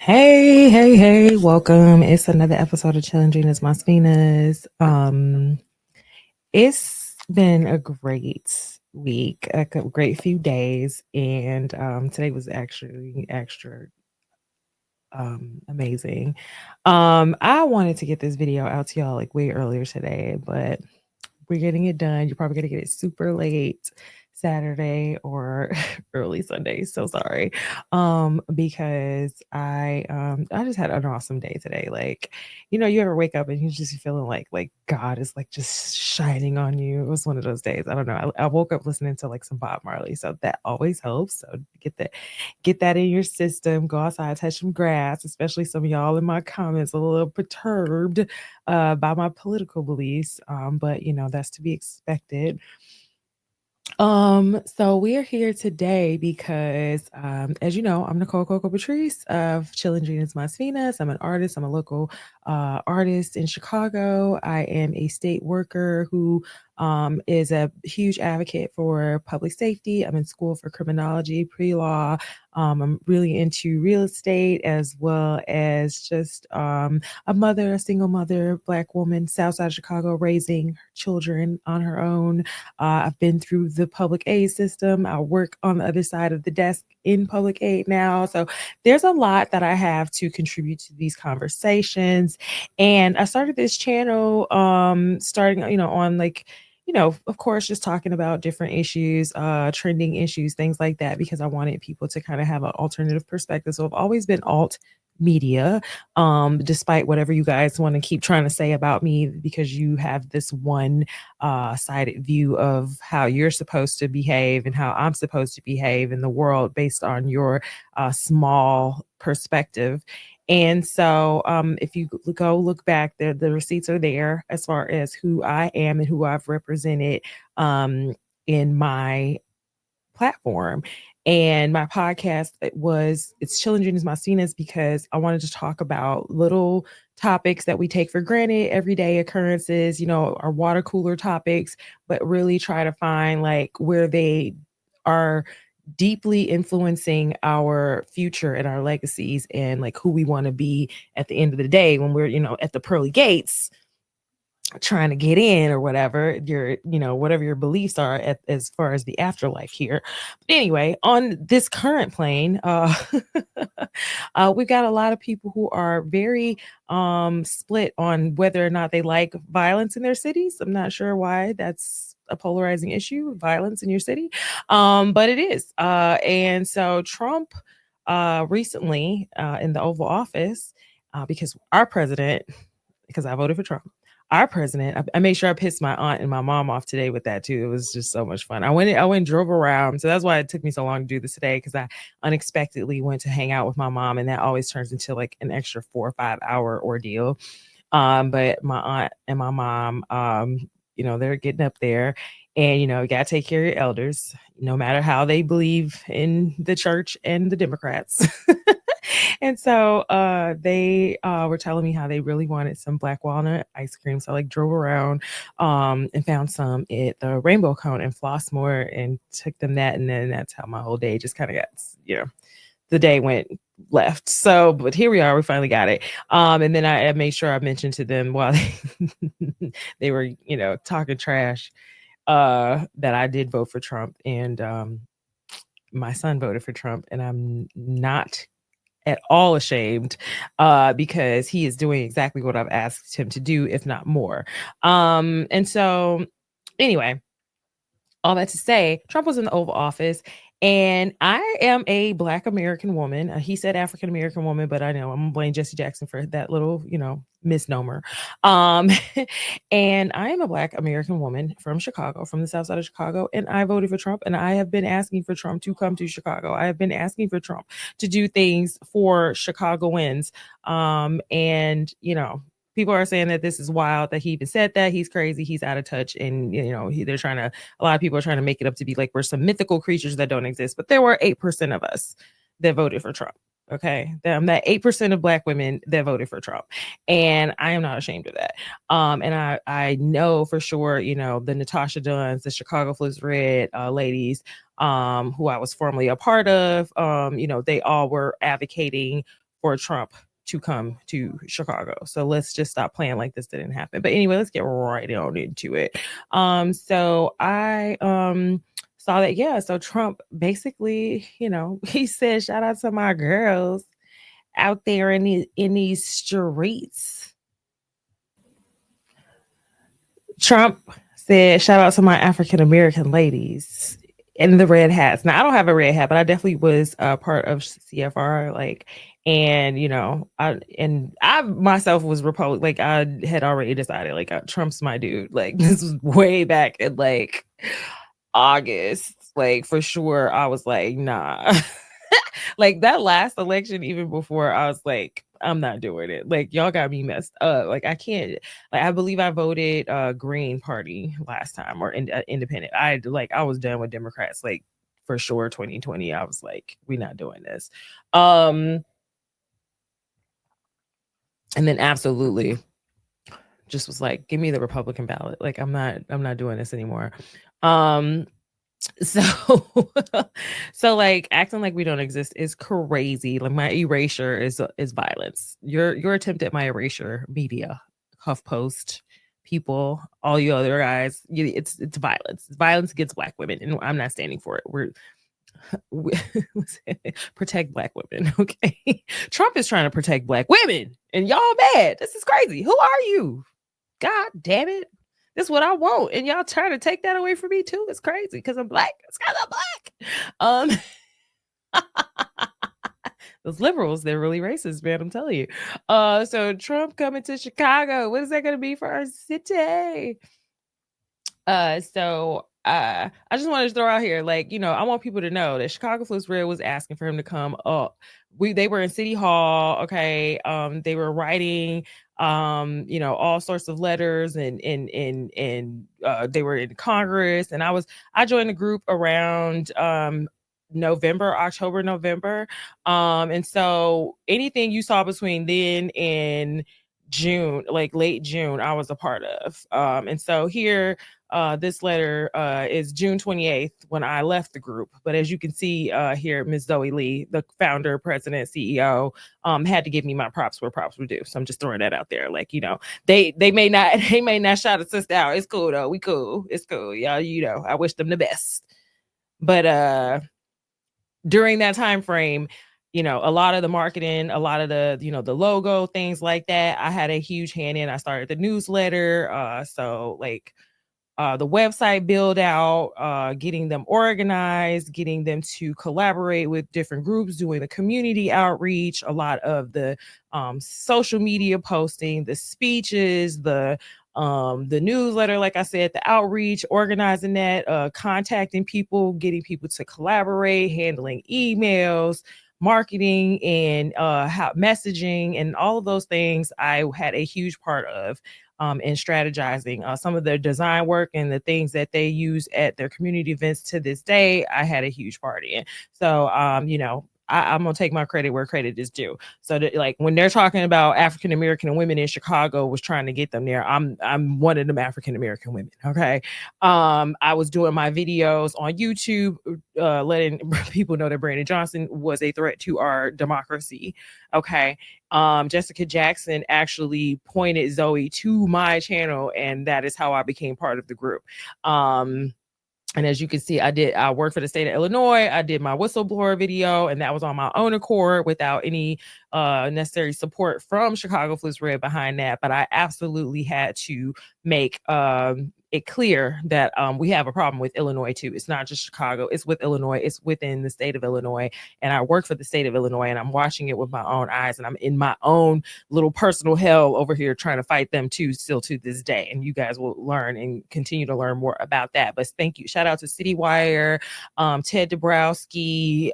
Hey, welcome. It's another episode of Challenging as Mas Finas. It's been a great week, great few days, and today was actually extra amazing. I wanted to get this video out to y'all like way earlier today, but we're getting it done. You're probably gonna get it super late Saturday or early Sunday. So sorry. Because I just had an awesome day today. Like, you ever wake up and you just feeling like God is like just shining on you. It was one of those days. I don't know. I woke up listening to like some Bob Marley. So that always helps. So get that in your system. Go outside, touch some grass, especially some of y'all in my comments a little perturbed by my political beliefs. But that's to be expected. So we are here today because, as you know, I'm Nicole Coco Patrice of Chillin' Genius Mas Finas. I'm an artist. I'm a local artist in Chicago. I am a state worker who is a huge advocate for public safety. I'm in school for criminology, pre-law. I'm really into real estate as well as just a single mother, Black woman, South Side Chicago, raising children on her own. I've been through the public aid system. I work on the other side of the desk in public aid now. So there's a lot that I have to contribute to these conversations. And I started this channel starting, on like, of course, just talking about different issues, trending issues, things like that, because I wanted people to kind of have an alternative perspective. So I've always been alt media, despite whatever you guys want to keep trying to say about me, because you have this one sided view of how you're supposed to behave and how I'm supposed to behave in the world based on your small perspective. And so if you go look back, the receipts are there as far as who I am and who I've represented in my platform. And my podcast, it's Challenging as Martinez, because I wanted to talk about little topics that we take for granted, everyday occurrences, our water cooler topics, but really try to find like where they are deeply influencing our future and our legacies and like who we want to be at the end of the day when we're, at the pearly gates trying to get in or whatever whatever your beliefs are as far as the afterlife here. But anyway, on this current plane, we've got a lot of people who are very split on whether or not they like violence in their cities. I'm not sure why that's a polarizing issue, violence in your city, but it is. And so Trump recently in the Oval Office, because I voted for Trump. Our president, I made sure I pissed my aunt and my mom off today with that too. It was just so much fun. I went and drove around. So that's why it took me so long to do this today, because I unexpectedly went to hang out with my mom, and that always turns into like an extra 4 or 5 hour ordeal. But my aunt and my mom, they're getting up there, and you gotta take care of your elders, no matter how they believe in the church and the Democrats. And so they were telling me how they really wanted some black walnut ice cream. So I like drove around and found some at the Rainbow Cone in Flossmoor and took them that. And then that's how my whole day just kind of got, the day went left. So, but here we are, we finally got it. And then I made sure I mentioned to them while they were, talking trash, that I did vote for Trump, and my son voted for Trump, and I'm not at all ashamed, because he is doing exactly what I've asked him to do, if not more. And so anyway, all that to say, Trump was in the Oval Office, and I am a Black American woman. He said African American woman, but I know I'm gonna blame Jesse Jackson for that little, misnomer. Um, and I am a Black American woman from Chicago, from the South Side of Chicago, and I voted for Trump. And I have been asking for Trump to come to Chicago. I have been asking for Trump to do things for Chicagoans. And people are saying that this is wild, that he even said that. He's crazy. He's out of touch. And, a lot of people are trying to make it up to be like we're some mythical creatures that don't exist. But there were 8% of us that voted for Trump. Okay. That 8% of Black women that voted for Trump. And I am not ashamed of that. And I know for sure, the Natasha Dunns, the Chicago Flips Red ladies, who I was formerly a part of, they all were advocating for Trump to come to Chicago. So let's just stop playing like this didn't happen. But anyway, let's get right on into it. So I saw that, yeah. So Trump basically, he said, shout out to my girls out there in these streets. Trump said, shout out to my African American ladies in the red hats. Now I don't have a red hat, but I definitely was part of CFR, and I myself was Republican. Like I had already decided, like Trump's my dude. Like this was way back in like August, like for sure. I was like, nah. Like that last election, even before, I was like, I'm not doing it. Like y'all got me messed up. Like I can't. Like I believe I voted Green Party last time, or independent. I was done with Democrats. Like for sure, 2020. I was like, we're not doing this. And then absolutely just was like, give me the Republican ballot. Like I'm not doing this anymore. So so like acting like we don't exist is crazy. Like my erasure is violence. Your attempt at my erasure, media, HuffPost, people, all you other guys, it's violence. It's violence against Black women, and I'm not standing for it. We protect Black women, okay? Trump is trying to protect Black women, and y'all mad. This is crazy. Who are you? God damn it. This is what I want. And y'all trying to take that away from me too. It's crazy because I'm Black. It's because I'm Black. Those liberals, they're really racist, man. I'm telling you. So Trump coming to Chicago. What is that going to be for our city? I just wanted to throw out here, like, I want people to know that Chicago Flips Red was asking for him to come up. They were in City Hall, okay. They were writing all sorts of letters, and they were in Congress, and I joined the group around October, November. And so anything you saw between then and June, like late June, I was a part of. And so here, this letter is June 28th when I left the group. But as you can see here, Ms. Zoe Lee, the founder, president, CEO, had to give me my props where props were due. So I'm just throwing that out there. Like, they may not shout a sister out. It's cool though. We cool. It's cool. Y'all, I wish them the best. But during that time frame, a lot of the marketing, a lot of the, the logo, things like that, I had a huge hand in. I started the newsletter. So like the website build out, getting them organized, getting them to collaborate with different groups, doing the community outreach, a lot of the social media posting, the speeches, the newsletter, like I said, the outreach, organizing that, contacting people, getting people to collaborate, handling emails, marketing, and messaging, and all of those things I had a huge part of in strategizing. Some of their design work and the things that they use at their community events to this day, I had a huge part in. So, I'm gonna take my credit where credit is due. So that, like, when they're talking about African American and women in Chicago was trying to get them there, I'm one of them African American women. Okay. I was doing my videos on YouTube, letting people know that Brandon Johnson was a threat to our democracy. Okay. Jessica Jackson actually pointed Zoe to my channel, and that is how I became part of the group. And as you can see, I worked for the state of Illinois. I did my whistleblower video, and that was on my own accord without any necessary support from Chicago Flips Red behind that. But I absolutely had to make it clear that we have a problem with Illinois too. It's not just Chicago, it's with Illinois, it's within the state of Illinois. And I work for the state of Illinois, and I'm watching it with my own eyes, and I'm in my own little personal hell over here trying to fight them too, still to this day. And you guys will learn and continue to learn more about that. But thank you. Shout out to CityWire, Ted Dabrowski,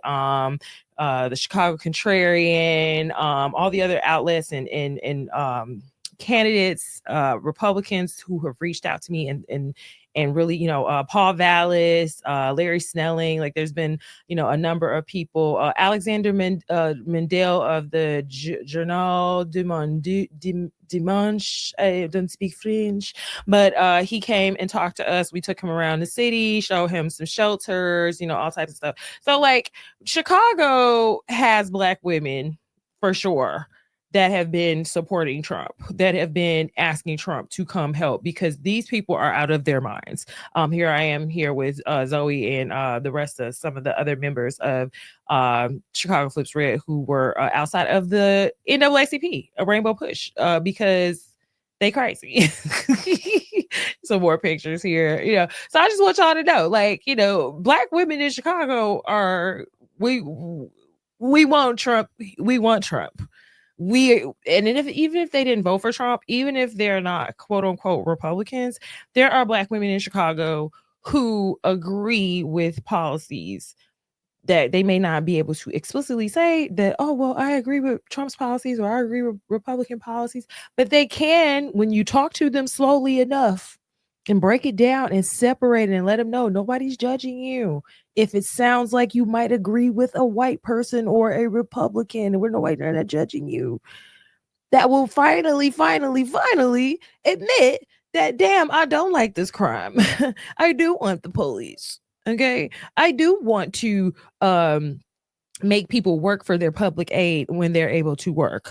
the Chicago Contrarian, all the other outlets and candidates, Republicans who have reached out to me and really, Paul Vallis, Larry Snelling. Like there's been, a number of people, Alexander Mendel of the Journal du Dimanche. I don't speak French, but he came and talked to us. We took him around the city, showed him some shelters, all types of stuff. So like Chicago has Black women for sure, that have been supporting Trump, that have been asking Trump to come help, because these people are out of their minds. Here I am here with Zoe and the rest of some of the other members of Chicago Flips Red who were outside of the NAACP, a Rainbow Push, because they crazy. Some more pictures here, So I just want y'all to know, like, Black women in Chicago are we want Trump. We want Trump. Even if they didn't vote for Trump, even if they're not quote unquote Republicans, there are Black women in Chicago who agree with policies that they may not be able to explicitly say that, oh, well, I agree with Trump's policies or I agree with Republican policies, but they can, when you talk to them slowly enough and break it down and separate it and let them know nobody's judging you. If it sounds like you might agree with a white person or a Republican, and we're not judging you, that will finally admit that, damn, I don't like this crime. I do want the police. Okay. I do want to make people work for their public aid when they're able to work.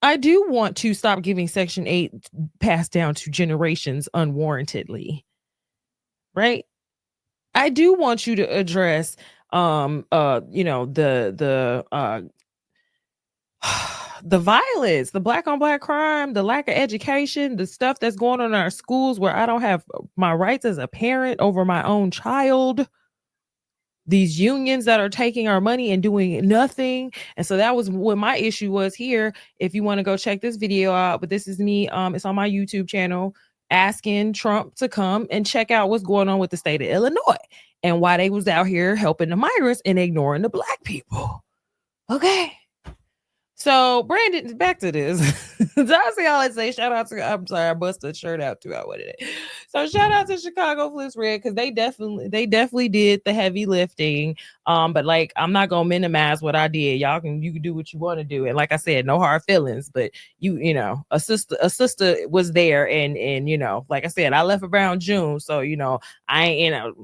I do want to stop giving Section 8 passed down to generations unwarrantedly. Right? I do want you to address the violence, the Black on Black crime, the lack of education, the stuff that's going on in our schools where I don't have my rights as a parent over my own child. These unions that are taking our money and doing nothing. And so that was what my issue was here. If you want to go check this video out, but this is me. It's on my YouTube channel, asking Trump to come and check out what's going on with the state of Illinois and why they was out here helping the migrants and ignoring the Black people. Okay. So Brandon, back to this. Did I see all I say? Shout out to, I'm sorry, I busted a shirt out too. I wanted it. So shout out to Chicago Flips Red, because they definitely did the heavy lifting. But like, I'm not gonna minimize what I did. You can do what you want to do. And like I said, no hard feelings, but a sister was there, and like I said, I left around June. So I ain't,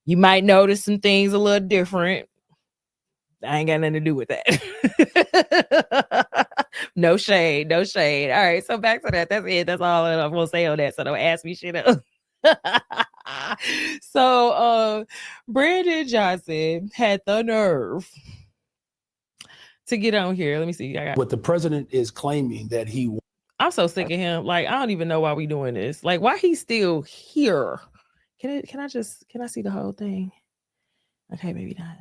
you might notice some things a little different. I ain't got nothing to do with that. No shade. All right, so back to that. That's it. That's all I'm gonna say on that. So don't ask me shit else. So Brandon Johnson had the nerve to get on here. Let me see. What the president is claiming that he... I'm so sick of him. Like, I don't even know why we doing this. Like, why he's still here. Can I see the whole thing? Okay, maybe not.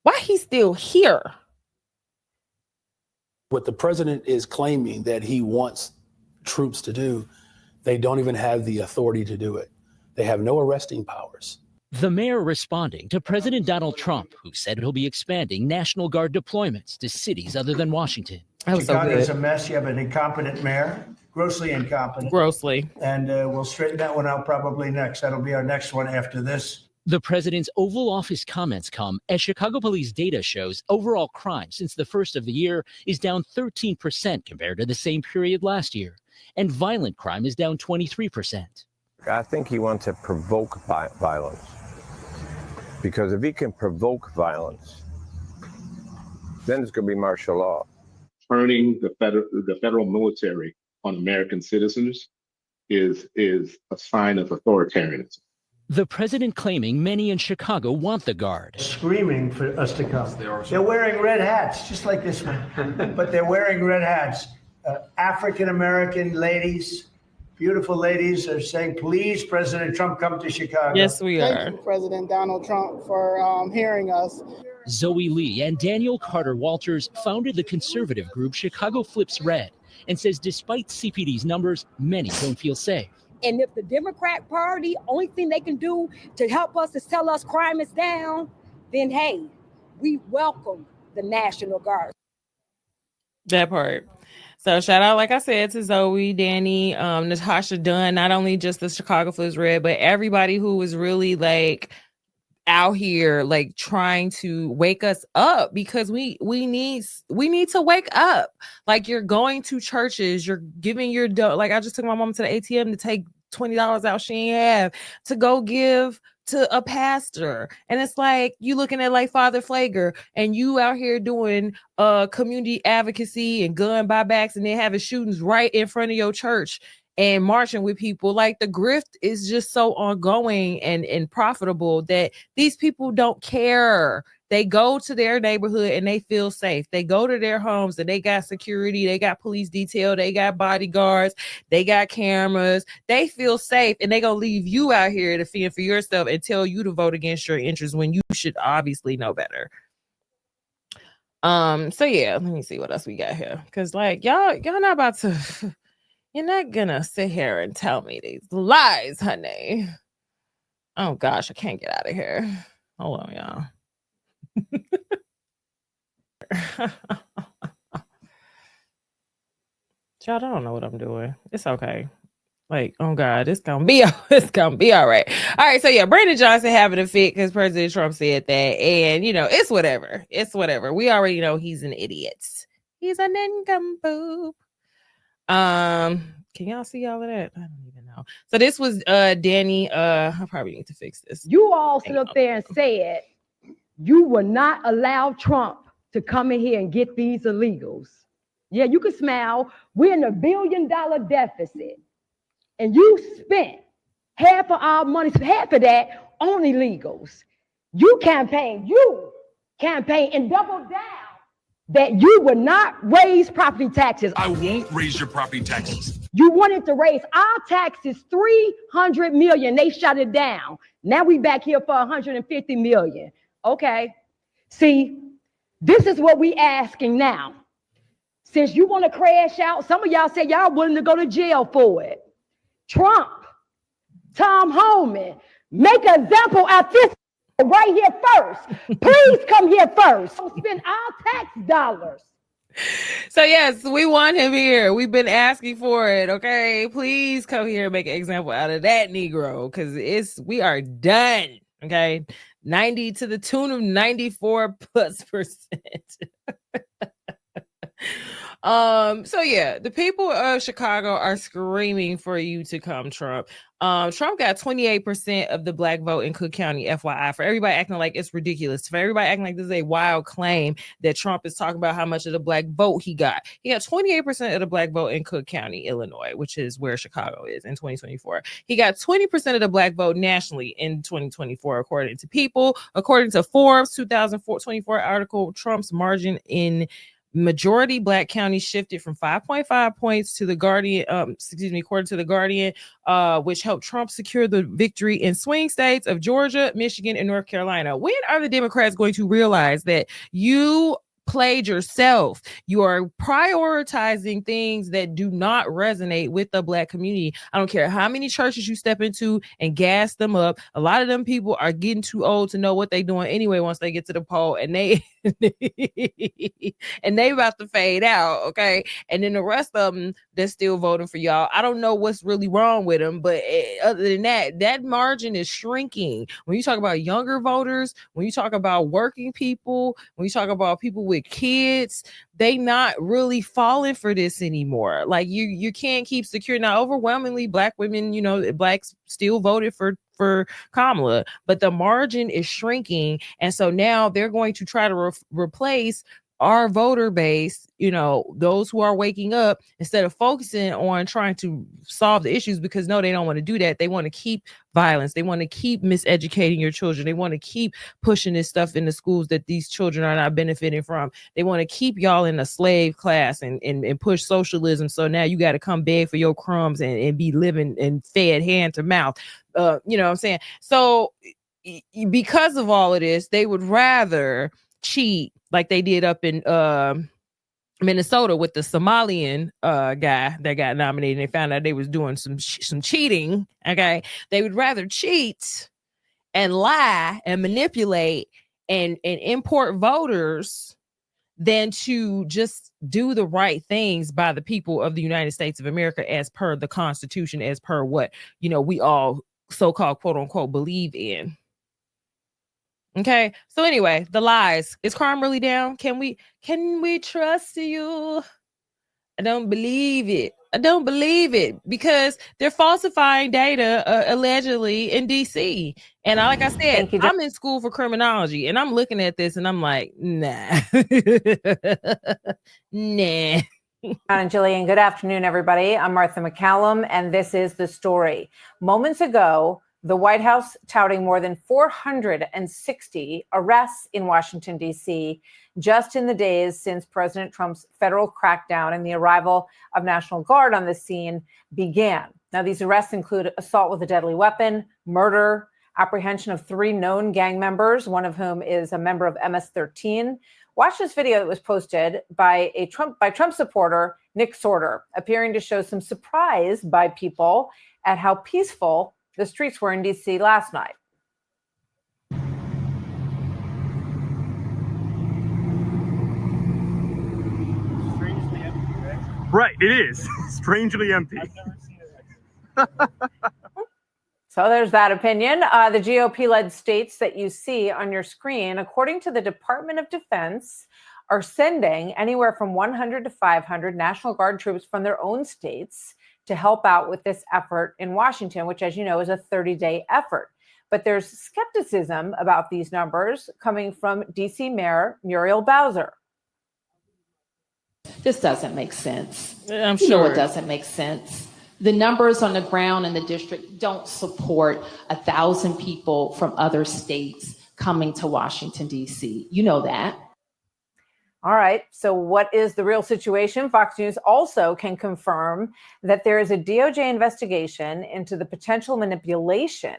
Why he's still here? What the president is claiming that he wants troops to do, they don't even have the authority to do it. They have no arresting powers. The mayor responding to President Donald Trump, who said he'll be expanding National Guard deployments to cities other than Washington. Chicago's a mess. You have an incompetent mayor, grossly incompetent. Grossly. And we'll straighten that one out probably next. That'll be our next one after this. The president's Oval Office comments come as Chicago police data shows overall crime since the first of the year is down 13% compared to the same period last year, and violent crime is down 23%. I think he wants to provoke violence, because if he can provoke violence, then it's going to be martial law. Turning the federal military on American citizens is a sign of authoritarianism. The president claiming many in Chicago want the Guard. Screaming for us to come. They're wearing red hats, just like this one, but they're wearing red hats. African-American ladies, beautiful ladies, are saying, please, President Trump, come to Chicago. Yes, we are. Thank you, President Donald Trump, for hearing us. Zoe Lee and Daniel Carter Walters founded the conservative group Chicago Flips Red and says despite CPD's numbers, many don't feel safe. And if the Democrat Party, only thing they can do to help us is tell us crime is down, then hey, we welcome the National Guard. That part. So shout out, like I said, to Zoe, Danny, Natasha Dunn, not only just the Chicago Flips Red, but everybody who was really like out here like trying to wake us up, because we need to wake up. Like, you're going to churches, you're giving your like I just took my mom to the ATM to take $20 out she ain't have to go give to a pastor. And it's like you looking at like Father Flager and you out here doing community advocacy and gun buybacks and then having shootings right in front of your church and marching with people. Like the grift is just so ongoing and profitable that these people don't care. They go to their neighborhood and they feel safe. They go to their homes and they got security, they got police detail, they got bodyguards, they got cameras. They feel safe, and they gonna leave you out here to fend for yourself and tell you to vote against your interests when you should obviously know better. So yeah, let me see what else we got here. Cause like y'all not about to you're not gonna sit here and tell me these lies, honey. Oh gosh, I can't get out of here. Hold on, y'all. Y'all don't know what I'm doing. It's okay. Like, oh God, it's gonna be all right. All right, so yeah, Brandon Johnson having a fit because President Trump said that, and it's whatever. It's whatever. We already know he's an idiot. He's an nincompoop. Can y'all see all of that? I don't even know. So this was Danny. I probably need to fix this. You all sit up there and said you will not allow Trump to come in here and get these illegals. Yeah, you can smile. We're in $1 billion deficit. And you spent half of our money, half of that on illegals. You campaign and double down that you would not raise property taxes. I won't raise your property taxes. You wanted to raise our taxes $300 million. They shut it down. Now we back here for $150 million. Okay. See, this is what we asking now. Since you want to crash out, some of y'all say y'all willing to go to jail for it. Trump, Tom Homan, make an example of this right here first. Please come here first. Spend our tax dollars. So yes, we want him here. We've been asking for it. Okay, please come here and make an example out of that Negro, because we are done. Okay, 90 to the tune of 94+%. So yeah, the people of Chicago are screaming for you to come, Trump. Trump got 28% of the black vote in Cook County, FYI, for everybody acting like it's ridiculous, for everybody acting like this is a wild claim that Trump is talking about how much of the black vote he got. He got 28% of the black vote in Cook County, Illinois, which is where Chicago is in 2024. He got 20% of the black vote nationally in 2024, according to People. According to Forbes 2024 article, Trump's margin in majority black counties shifted from 5.5 points to the Guardian, according to the Guardian, which helped Trump secure the victory in swing states of Georgia, Michigan, and North Carolina. When are the Democrats going to realize that you played yourself? You are prioritizing things that do not resonate with the black community. I don't care how many churches you step into and gas them up. A lot of them people are getting too old to know what they're doing anyway once they get to the poll, and they and they about to fade out. Okay, and then the rest of them that's still voting for y'all, I don't know what's really wrong with them, but other than that, that margin is shrinking. When you talk about younger voters, when you talk about working people, when you talk about people with kids, they not really falling for this anymore. Like you can't keep secure. Now, overwhelmingly black women, blacks still voted for Kamala, but the margin is shrinking, and so now they're going to try to replace our voter base, those who are waking up, instead of focusing on trying to solve the issues, because no, they don't want to do that. They want to keep violence. They want to keep miseducating your children. They want to keep pushing this stuff in the schools that these children are not benefiting from. They want to keep y'all in a slave class and push socialism. So now you got to come beg for your crumbs and be living and fed hand to mouth. You know what I'm saying? So because of all of this, they would rather cheat like they did up in Minnesota with the Somalian guy that got nominated. And they found out they was doing some cheating. Okay, they would rather cheat and lie and manipulate and import voters than to just do the right things by the people of the United States of America as per the Constitution, as per what we all so-called quote unquote believe in. Okay, so anyway, the lies. Is crime really down? Can we trust you? I don't believe it. I don't believe it because they're falsifying data allegedly in DC. And like I said, I'm in school for criminology and I'm looking at this and I'm like, nah. Nah. And Jillian, good afternoon, everybody. I'm Martha McCallum, and this is The Story. Moments ago, the White House touting more than 460 arrests in Washington, D.C., just in the days since President Trump's federal crackdown and the arrival of National Guard on the scene began. Now, these arrests include assault with a deadly weapon, murder, apprehension of 3 known gang members, one of whom is a member of MS-13. Watch this video that was posted by Trump supporter Nick Sorter, appearing to show some surprise by people at how peaceful the streets were in D.C. last night. Strangely empty, right? Right, it is. Strangely empty. I've never seen it like this. So there's that opinion. The GOP-led states that you see on your screen, according to the Department of Defense, are sending anywhere from 100 to 500 National Guard troops from their own states to help out with this effort in Washington, which, as you know, is a 30-day effort. But there's skepticism about these numbers coming from D.C. Mayor Muriel Bowser. This doesn't make sense. I'm You know sure it doesn't make sense. The numbers on the ground in the district don't support 1,000 people from other states coming to Washington, D.C. You know that. All right. So what is the real situation? Fox News also can confirm that there is a DOJ investigation into the potential manipulation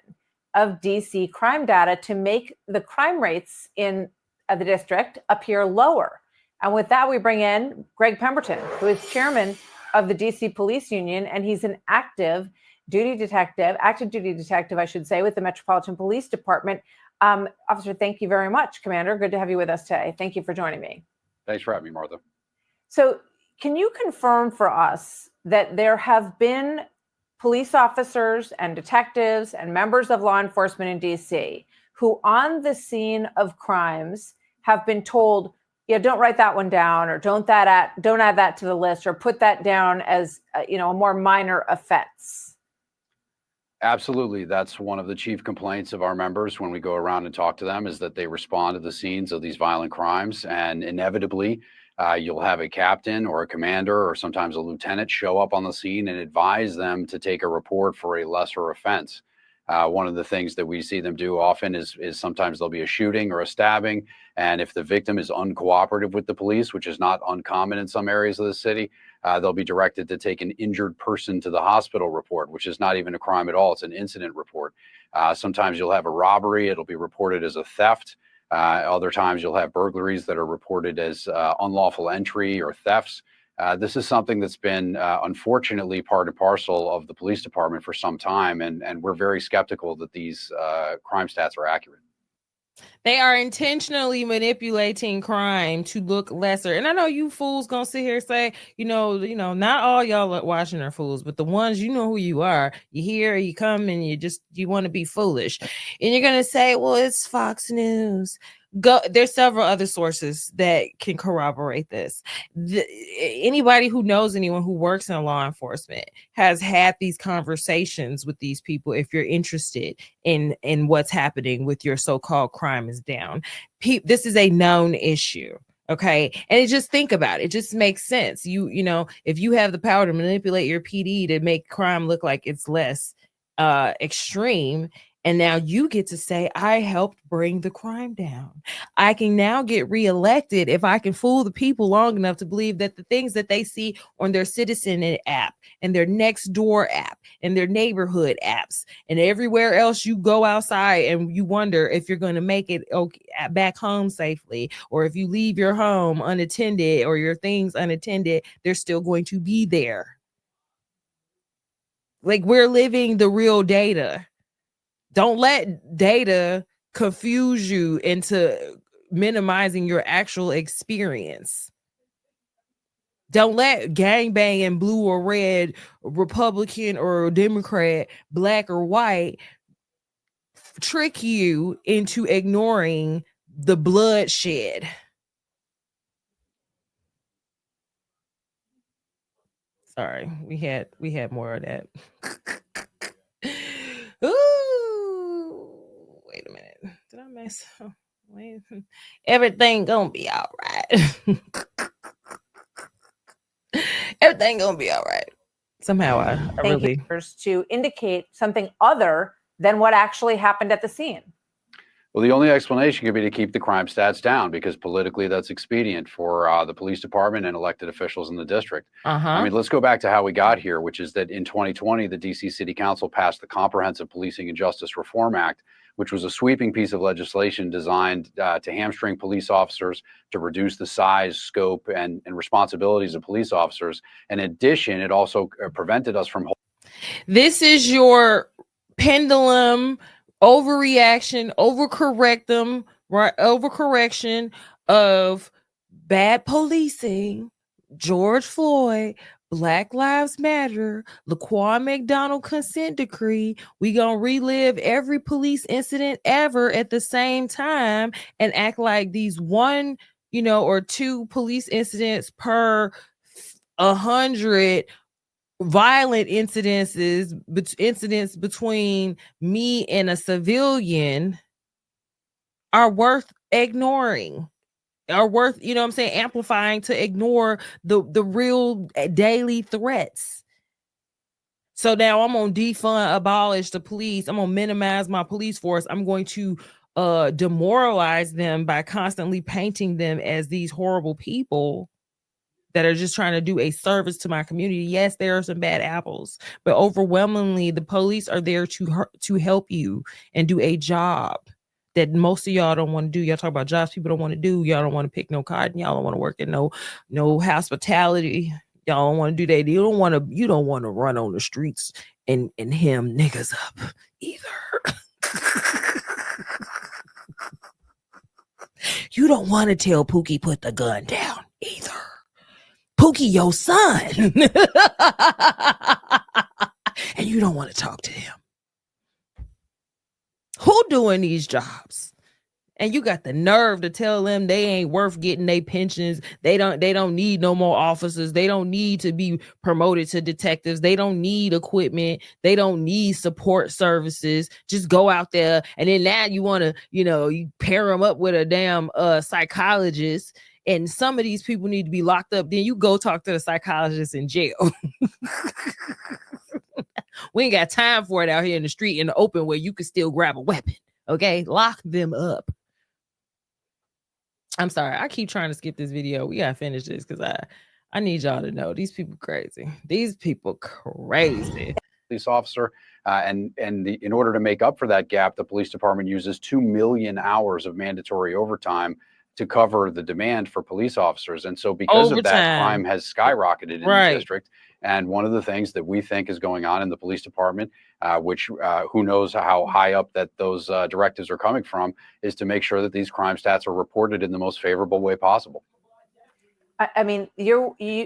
of DC crime data to make the crime rates in the district appear lower. And with that, we bring in Greg Pemberton, who is chairman of the DC Police Union, and he's an active duty detective, I should say, with the Metropolitan Police Department. Officer, thank you very much, Commander. Good to have you with us today. Thank you for joining me. Thanks for having me, Martha. So can you confirm for us that there have been police officers and detectives and members of law enforcement in DC who on the scene of crimes have been told, yeah, don't write that one down, or don't add that to the list, or put that down as a more minor offense? Absolutely. That's one of the chief complaints of our members when we go around and talk to them, is that they respond to the scenes of these violent crimes. And inevitably, you'll have a captain or a commander or sometimes a lieutenant show up on the scene and advise them to take a report for a lesser offense. One of the things that we see them do often is sometimes there'll be a shooting or a stabbing. And if the victim is uncooperative with the police, which is not uncommon in some areas of the city, they'll be directed to take an injured person to the hospital report, which is not even a crime at all. It's an incident report. Sometimes you'll have a robbery. It'll be reported as a theft. Other times you'll have burglaries that are reported as unlawful entry or thefts. This is something that's been, unfortunately, part and parcel of the police department for some time, and we're very skeptical that these crime stats are accurate. They are intentionally manipulating crime to look lesser. And I know you fools gonna sit here and say, not all y'all at Washington are fools, but the ones, you know who you are. You hear, you come, and you want to be foolish. And you're gonna say, well, it's Fox News. There's several other sources that can corroborate this. Anybody who knows anyone who works in law enforcement has had these conversations with these people. If you're interested in what's happening with your so-called crime is down, this is a known issue. Okay. And just think about it. It just makes sense. If you have the power to manipulate your PD to make crime look like it's less extreme, and now you get to say, I helped bring the crime down. I can now get reelected if I can fool the people long enough to believe that the things that they see on their Citizen app and their next door app and their neighborhood apps and everywhere else you go outside and you wonder if you're going to make it back home safely, or if you leave your home unattended or your things unattended, they're still going to be there. Like, we're living the real data. Don't let data confuse you into minimizing your actual experience. Don't let gangbang and blue or red, Republican or Democrat, black or white, trick you into ignoring the bloodshed. Sorry, we had more of that. Ooh, wait a minute. Did I mess? Oh, wait. Everything gonna be all right. Everything gonna be all right. Somehow I Thank really you to indicate something other than what actually happened at the scene. Well, the only explanation could be to keep the crime stats down because politically that's expedient for the police department and elected officials in the district. I mean, let's go back to how we got here, which is that in 2020, the DC City Council passed the Comprehensive Policing and Justice Reform Act, which was a sweeping piece of legislation designed to hamstring police officers, to reduce the size, scope, and responsibilities of police officers. In addition, it also prevented us from. This is your pendulum overreaction, overcorrection of bad policing, George Floyd, Black Lives Matter, Laquan McDonald consent decree. We gonna relive every police incident ever at the same time and act like these one, or two police incidents per 100 violent incidents between me and a civilian are worth ignoring, are worth, amplifying to ignore the real daily threats. So now I'm gonna defund, abolish the police. I'm gonna minimize my police force. I'm going to demoralize them by constantly painting them as these horrible people that are just trying to do a service to my community. Yes, there are some bad apples, but overwhelmingly the police are there to help you and do a job that most of y'all don't want to do. Y'all talk about jobs people don't want to do. Y'all don't want to pick no cotton. Y'all don't want to work in no hospitality. Y'all don't want to do that. You don't want to run on the streets and hem niggas up either. You don't want to tell Pookie put the gun down either. Pookie, your son. And you don't want to talk to him. Who doing these jobs? And you got the nerve to tell them they ain't worth getting their pensions. They don't need no more officers. They don't need to be promoted to detectives. They don't need equipment. They don't need support services. Just go out there. And then now you want to, you pair them up with a damn psychologist. And some of these people need to be locked up. Then you go talk to the psychologist in jail. We ain't got time for it out here in the street, in the open, where you can still grab a weapon. Okay, lock them up. I'm sorry, I keep trying to skip this video. We gotta finish this because I need y'all to know these people crazy. These people crazy. Police officer, in order to make up for that gap, the police department uses 2 million hours of mandatory overtime to cover the demand for police officers. And so because of that, crime has skyrocketed in the district. And one of the things that we think is going on in the police department, which who knows how high up that those directives are coming from, is to make sure that these crime stats are reported in the most favorable way possible. I mean,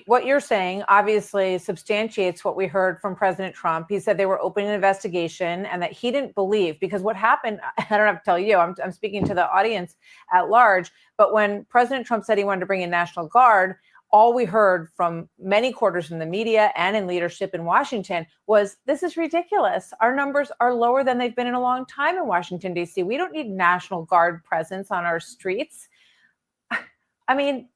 what you're saying obviously substantiates what we heard from President Trump. He said they were opening an investigation and that he didn't believe, because what happened, I don't have to tell you, I'm speaking to the audience at large, but when President Trump said he wanted to bring in National Guard, all we heard from many quarters in the media and in leadership in Washington was, this is ridiculous. Our numbers are lower than they've been in a long time in Washington, D.C. We don't need National Guard presence on our streets. I mean,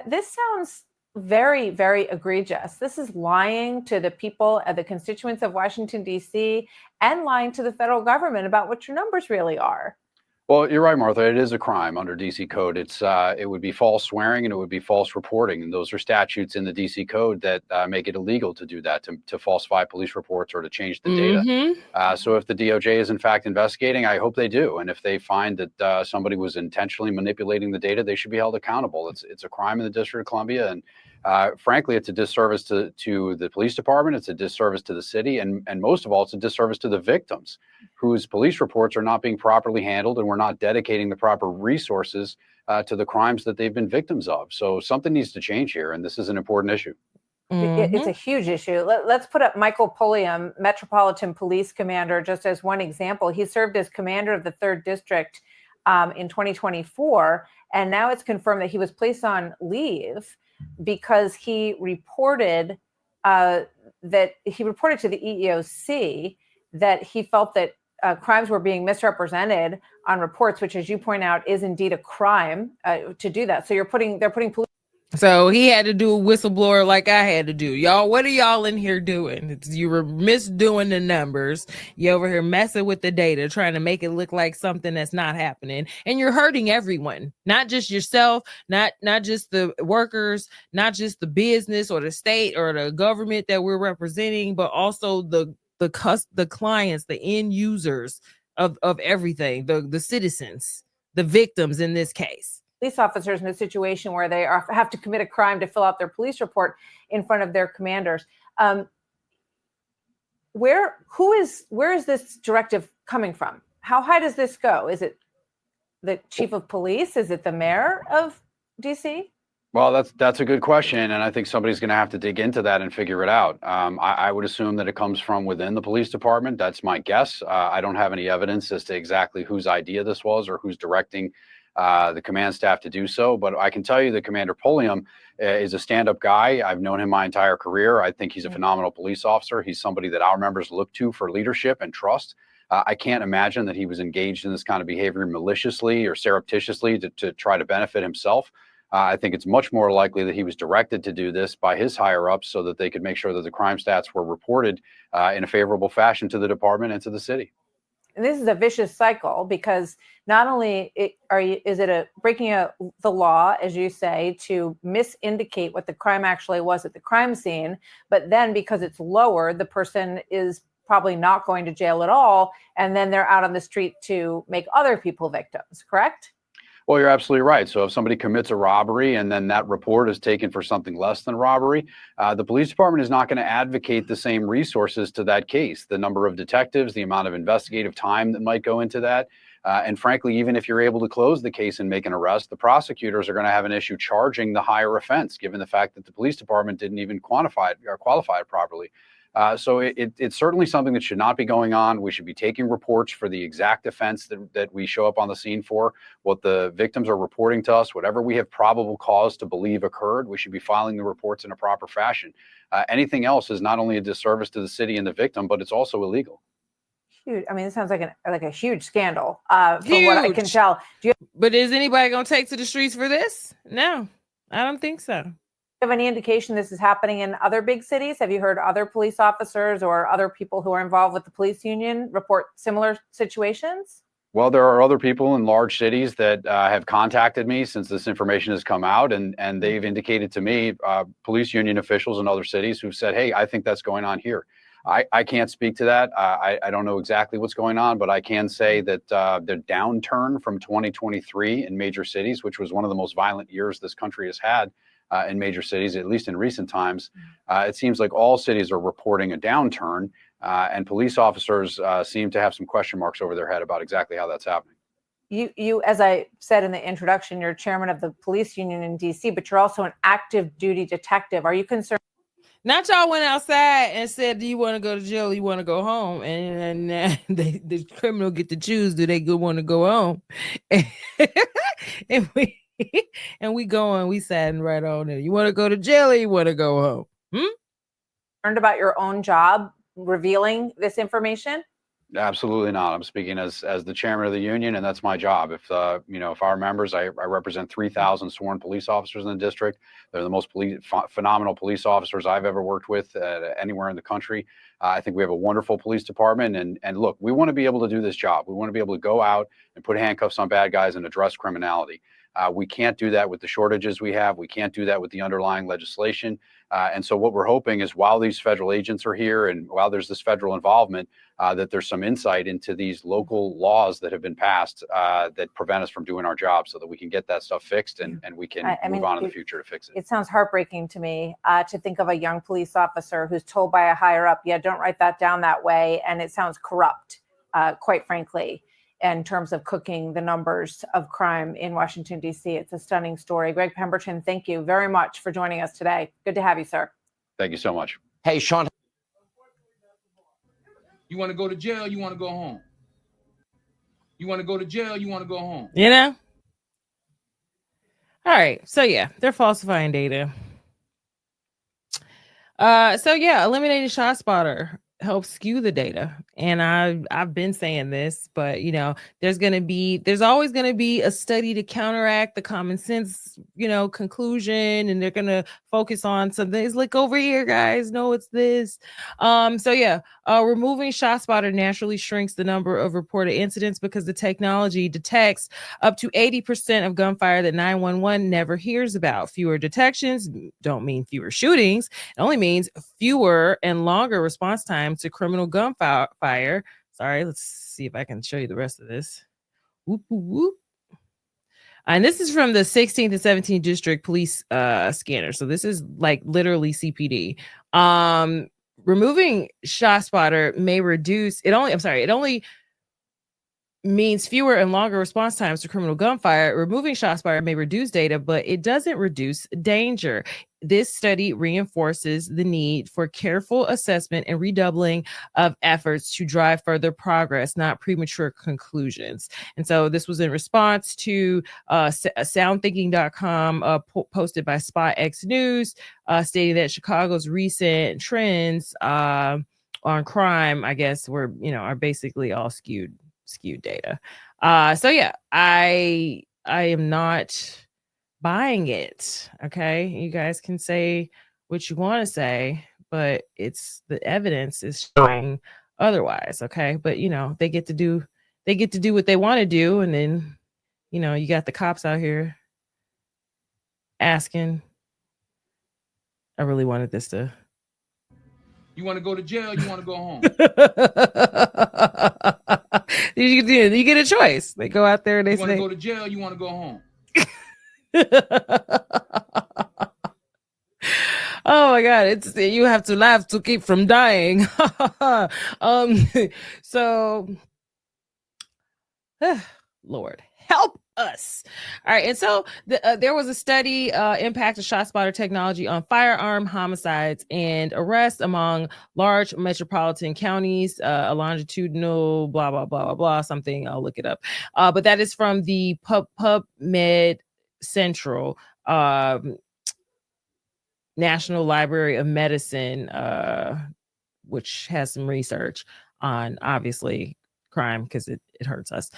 this sounds very, very egregious. This is lying to the people, the constituents of Washington, D.C., and lying to the federal government about what your numbers really are. Well, you're right, Martha. It is a crime under DC code. It would be false swearing and it would be false reporting. And those are statutes in the DC code that make it illegal to do that, to falsify police reports or to change the data. So if the DOJ is in fact investigating, I hope they do. And if they find that somebody was intentionally manipulating the data, they should be held accountable. It's a crime in the District of Columbia. And frankly, it's a disservice to the police department. It's a disservice to the city. And most of all, it's a disservice to the victims whose police reports are not being properly handled, and we're not dedicating the proper resources to the crimes that they've been victims of. So something needs to change here, and this is an important issue. It's a huge issue. Let's put up Michael Pulliam, Metropolitan Police Commander, just as one example. He served as commander of the 3rd District in 2024, and now it's confirmed that he was placed on leave because he reported that he reported to the EEOC that he felt that crimes were being misrepresented on reports, which, as you point out, is indeed a crime to do that. So they're putting police. So he had to do a whistleblower like I had to do. Y'all, what are y'all in here doing? You were misdoing the numbers. You over here messing with the data, trying to make it look like something that's not happening. And you're hurting everyone, not just yourself, not just the workers, not just the business or the state or the government that we're representing, but also the clients, the end users of everything, the citizens, the victims in this case. Police officers in a situation where they have to commit a crime to fill out their police report in front of their commanders. Where is this directive coming from? How high does this go? Is it the chief of police? Is it the mayor of DC? Well, that's a good question, and I think somebody's going to have to dig into that and figure it out. I would assume that it comes from within the police department. That's my guess. I don't have any evidence as to exactly whose idea this was or who's directing the command staff to do so. But I can tell you that Commander Pulliam is a stand-up guy. I've known him my entire career. I think he's a phenomenal police officer. He's somebody that our members look to for leadership and trust. I can't imagine that he was engaged in this kind of behavior maliciously or surreptitiously to try to benefit himself. I think it's much more likely that he was directed to do this by his higher-ups so that they could make sure that the crime stats were reported in a favorable fashion to the department and to the city. And this is a vicious cycle because not only is it breaking the law, as you say, to misindicate what the crime actually was at the crime scene, but then because it's lower, the person is probably not going to jail at all, and then they're out on the street to make other people victims, correct? Well, you're absolutely right. So if somebody commits a robbery and then that report is taken for something less than robbery, the police department is not going to advocate the same resources to that case. The number of detectives, the amount of investigative time that might go into that. And frankly, even if you're able to close the case and make an arrest, the prosecutors are going to have an issue charging the higher offense, given the fact that the police department didn't even quantify it or qualify it properly. So it's certainly something that should not be going on. We should be taking reports for the exact offense that we show up on the scene for, what the victims are reporting to us, whatever we have probable cause to believe occurred. We should be filing the reports in a proper fashion. Anything else is not only a disservice to the city and the victim, but it's also illegal. Huge. I mean, it sounds like a huge scandal from what I can tell. But is anybody going to take to the streets for this? No, I don't think so. Have any indication this is happening in other big cities? Have you heard other police officers or other people who are involved with the police union report similar situations? Well, there are other people in large cities that have contacted me since this information has come out, and they've indicated to me, police union officials in other cities who've said, hey, I think that's going on here. I can't speak to that. I don't know exactly what's going on, but I can say that the downturn from 2023 in major cities, which was one of the most violent years this country has had, in major cities, at least in recent times, it seems like all cities are reporting a downturn, and police officers seem to have some question marks over their head about exactly how that's happening. You, as I said in the introduction, you're chairman of the police union in DC, but you're also an active duty detective. Are you concerned? Not y'all went outside and said, do you want to go to jail? You want to go home? And the criminal get to choose. Do they want to go home? And we going, we sat right on it. You want to go to jail or you want to go home? Concerned about your own job revealing this information? Absolutely not. I'm speaking as the chairman of the union, and that's my job. If our members, I represent 3,000 sworn police officers in the district. They're the most phenomenal police officers I've ever worked with anywhere in the country. I think we have a wonderful police department, and look, we want to be able to do this job. We want to be able to go out and put handcuffs on bad guys and address criminality. We can't do that with the shortages we have. We can't do that with the underlying legislation. And so what we're hoping is while these federal agents are here and while there's this federal involvement, that there's some insight into these local laws that have been passed that prevent us from doing our job so that we can get that stuff fixed and we can move on in the future to fix it. It sounds heartbreaking to me to think of a young police officer who's told by a higher up, yeah, don't write that down that way. And it sounds corrupt, quite frankly, in terms of cooking the numbers of crime in Washington, D.C. It's a stunning story. Greg Pemberton, thank you very much for joining us today. Good to have you, sir. Thank you so much. Hey, Sean. You want to go to jail, you want to go home. You want to go to jail, you want to go home. You know? All right. So, yeah, they're falsifying data. So yeah, eliminating ShotSpotter helps skew the data. And I've been saying this, but there's always gonna be a study to counteract the common sense, conclusion, and they're gonna focus on something. It's like over here, guys. No, it's this. So yeah, removing ShotSpotter naturally shrinks the number of reported incidents because the technology detects up to 80% of gunfire that 911 never hears about. Fewer detections don't mean fewer shootings. It only means fewer and longer response times to criminal gunfire. Sorry, let's see if I can show you the rest of this. Whoop, whoop, whoop. And this is from the 16th and 17th district police scanner. So this is like literally CPD. Removing ShotSpotter may reduce it only means fewer and longer response times to criminal gunfire. Removing ShotSpotter may reduce data, but it doesn't reduce danger. This study reinforces the need for careful assessment and redoubling of efforts to drive further progress, not premature conclusions. And so this was in response to soundthinking.com posted by Spot X News, stating that Chicago's recent trends on crime, I guess, are basically all skewed data. So yeah, I am not buying it. Okay, you guys can say what you want to say, but it's the evidence is showing otherwise. Okay, but they get to do what they want to do, and then you got the cops out here asking. I really wanted this to. You want to go to jail? You want to go home? You get a choice. They go out there and they want to say, go to jail? You want to go home? Oh my God! You have to laugh to keep from dying. So, Lord help us. All right, and so there was a study impact of ShotSpotter technology on firearm homicides and arrests among large metropolitan counties. A longitudinal blah blah blah blah blah something. I'll look it up. But that is from the PubMed Central. National Library of Medicine, which has some research on obviously crime because it hurts us.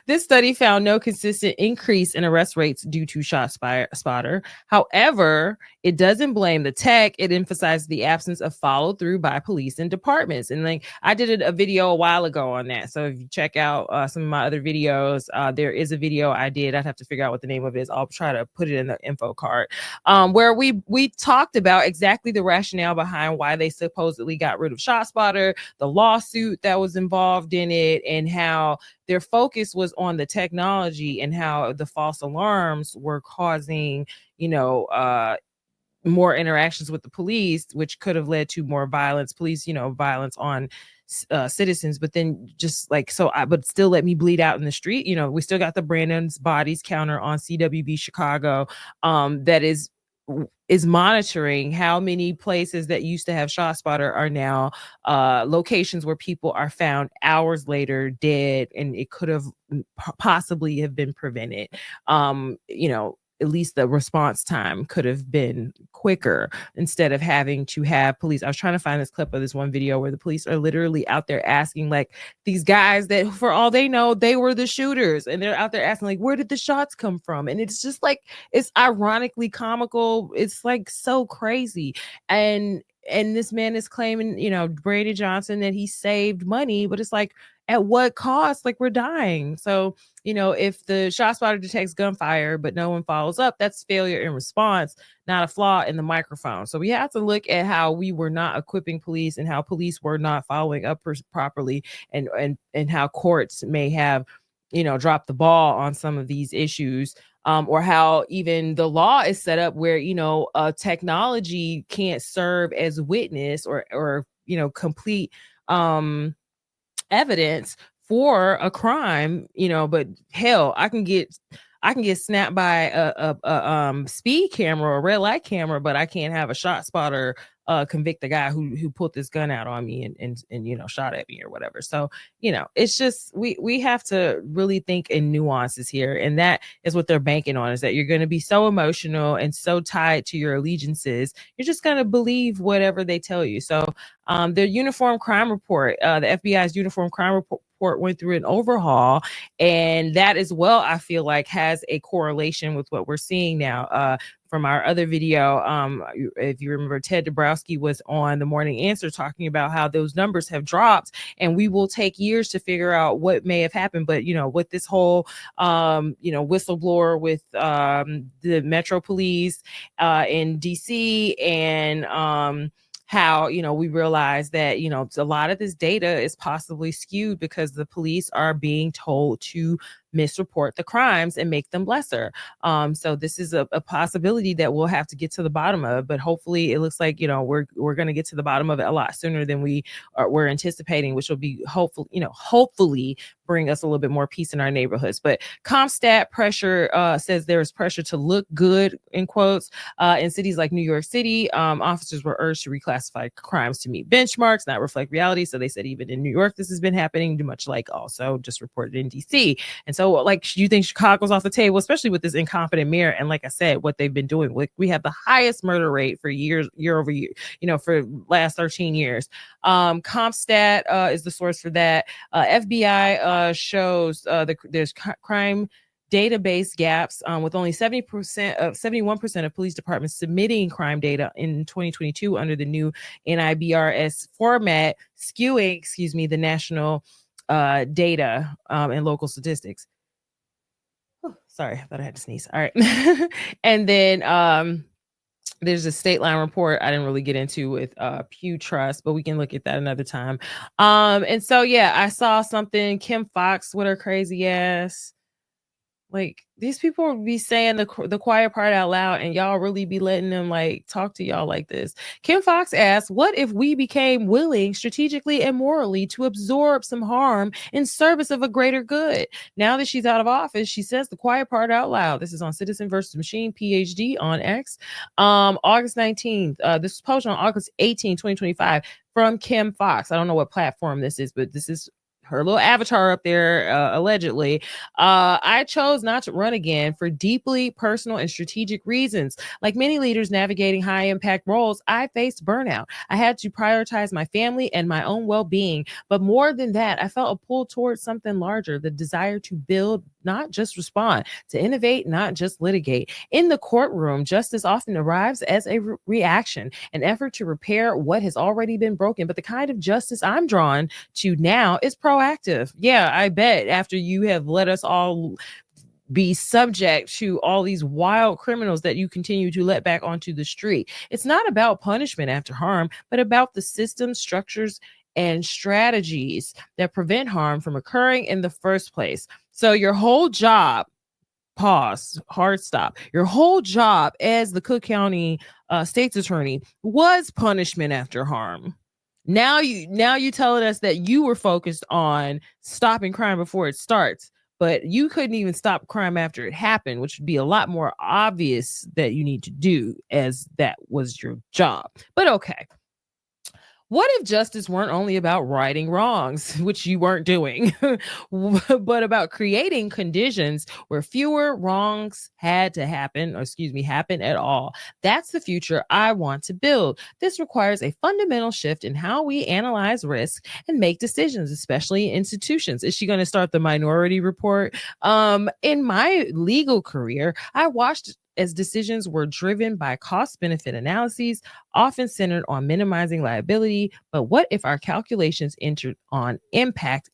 This study found no consistent increase in arrest rates due to ShotSpotter. However, it doesn't blame the tech. It emphasizes the absence of follow through by police and departments. And like I did a video a while ago on that. So if you check out some of my other videos, there is a video I did. I'd have to figure out what the name of it is. I'll try to put it in the info card, where we talked about exactly the rationale behind why they supposedly got rid of ShotSpotter, the lawsuit that was involved in it, and how their focus was on the technology and how the false alarms were causing, more interactions with the police, which could have led to more violence, violence on citizens. But then just like, but still let me bleed out in the street. We still got the Brandon's bodies counter on CWB Chicago that is monitoring how many places that used to have ShotSpotter are now locations where people are found hours later dead, and it could have possibly have been prevented. At least the response time could have been quicker instead of having to have police. I was trying to find this clip of this one video where the police are literally out there asking like these guys that for all they know, they were the shooters, and they're out there asking like, where did the shots come from? And it's just like, it's ironically comical. It's like so crazy. And this man is claiming, Brady Johnson, that he saved money, but it's like, at what cost? Like, we're dying. So, if the ShotSpotter detects gunfire, but no one follows up, that's failure in response, not a flaw in the microphone. So we have to look at how we were not equipping police and how police were not following up properly, and how courts may have, dropped the ball on some of these issues. Or how even the law is set up where, technology can't serve as witness or complete evidence for a crime, but hell, I can get snapped by a speed camera or a red light camera, but I can't have a ShotSpotter convict the guy who put this gun out on me and you know, shot at me or whatever. So, you know, it's just we have to really think in nuances here, and that is what they're banking on, is that you're going to be so emotional and so tied to your allegiances, you're just going to believe whatever they tell you. So their uniform crime report, the FBI's uniform crime report went through an overhaul, and that as well, I feel like, has a correlation with what we're seeing now. From our other video, if you remember, Ted Dabrowski was on The Morning Answer talking about how those numbers have dropped, and we will take years to figure out what may have happened. But, you know, with this whole, you know, whistleblower with the Metro Police in DC, and how, you know, we realize that, you know, a lot of this data is possibly skewed because the police are being told to misreport the crimes and make them lesser. So this is a possibility that we'll have to get to the bottom of, but hopefully it looks like, you know, we're going to get to the bottom of it a lot sooner than we're anticipating, which will be hopefully bring us a little bit more peace in our neighborhoods. But CompStat pressure says there is pressure to look good, in quotes, in cities like New York City. Officers were urged to reclassify crimes to meet benchmarks, not reflect reality. So they said even in New York, this has been happening, much like also just reported in DC. And so, like, you think Chicago's off the table, especially with this incompetent mayor? And like I said, what they've been doing, like, we have the highest murder rate for year over year, you know, for last 13 years. CompStat is the source for that. FBI shows there's crime database gaps, with only 71% of police departments submitting crime data in 2022 under the new NIBRS format, skewing, the national data and local statistics. Sorry, I thought I had to sneeze. All right. And then there's a state line report I didn't really get into with Pew Trust, but we can look at that another time. And so, yeah, I saw something, Kim Fox with her crazy ass. Like, these people would be saying the quiet part out loud, and y'all really be letting them, like, talk to y'all like this. Kim Fox asked, what if we became willing strategically and morally to absorb some harm in service of a greater good? Now that she's out of office, she says the quiet part out loud. This is on Citizen versus Machine, PhD, on X. August 19th. This was posted on August 18, 2025 from Kim Fox. I don't know what platform this is, but this is her little avatar up there, allegedly. I chose not to run again for deeply personal and strategic reasons. Like many leaders navigating high impact roles, I faced burnout. I had to prioritize my family and my own well-being. But more than that, I felt a pull towards something larger, the desire to build, not just respond, to innovate, not just litigate. In the courtroom, justice often arrives as a reaction, an effort to repair what has already been broken. But the kind of justice I'm drawn to now is proactive. Yeah, I bet after you have let us all be subject to all these wild criminals that you continue to let back onto the street. It's not about punishment after harm, but about the systems, structures, and strategies that prevent harm from occurring in the first place. So your whole job, pause, hard stop, your whole job as the Cook County state's attorney was punishment after harm. Now you telling us that you were focused on stopping crime before it starts, but you couldn't even stop crime after it happened, which would be a lot more obvious that you need to do, as that was your job. But okay. What if justice weren't only about righting wrongs, which you weren't doing, but about creating conditions where fewer wrongs had to happen at all? That's the future I want to build. This requires a fundamental shift in how we analyze risk and make decisions, especially in institutions. Is she going to start the Minority Report? In my legal career, I watched as decisions were driven by cost-benefit analyses, often centered on minimizing liability. But what if our calculations centered on impact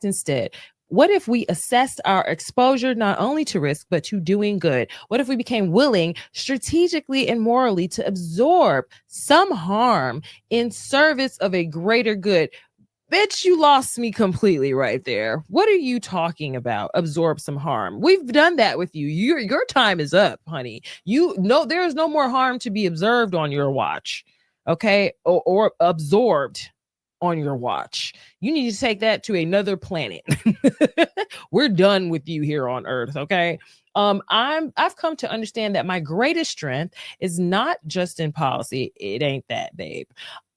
instead? What if we assessed our exposure not only to risk, but to doing good? What if we became willing strategically and morally to absorb some harm in service of a greater good? Bitch, you lost me completely right there. What are you talking about? Absorb some harm. We've done that with you. Your time is up, honey. There is no more harm to be observed on your watch, okay? Or absorbed on your watch. You need to take that to another planet. We're done with you here on Earth, okay? I've come to understand that my greatest strength is not just in policy. It ain't that, babe.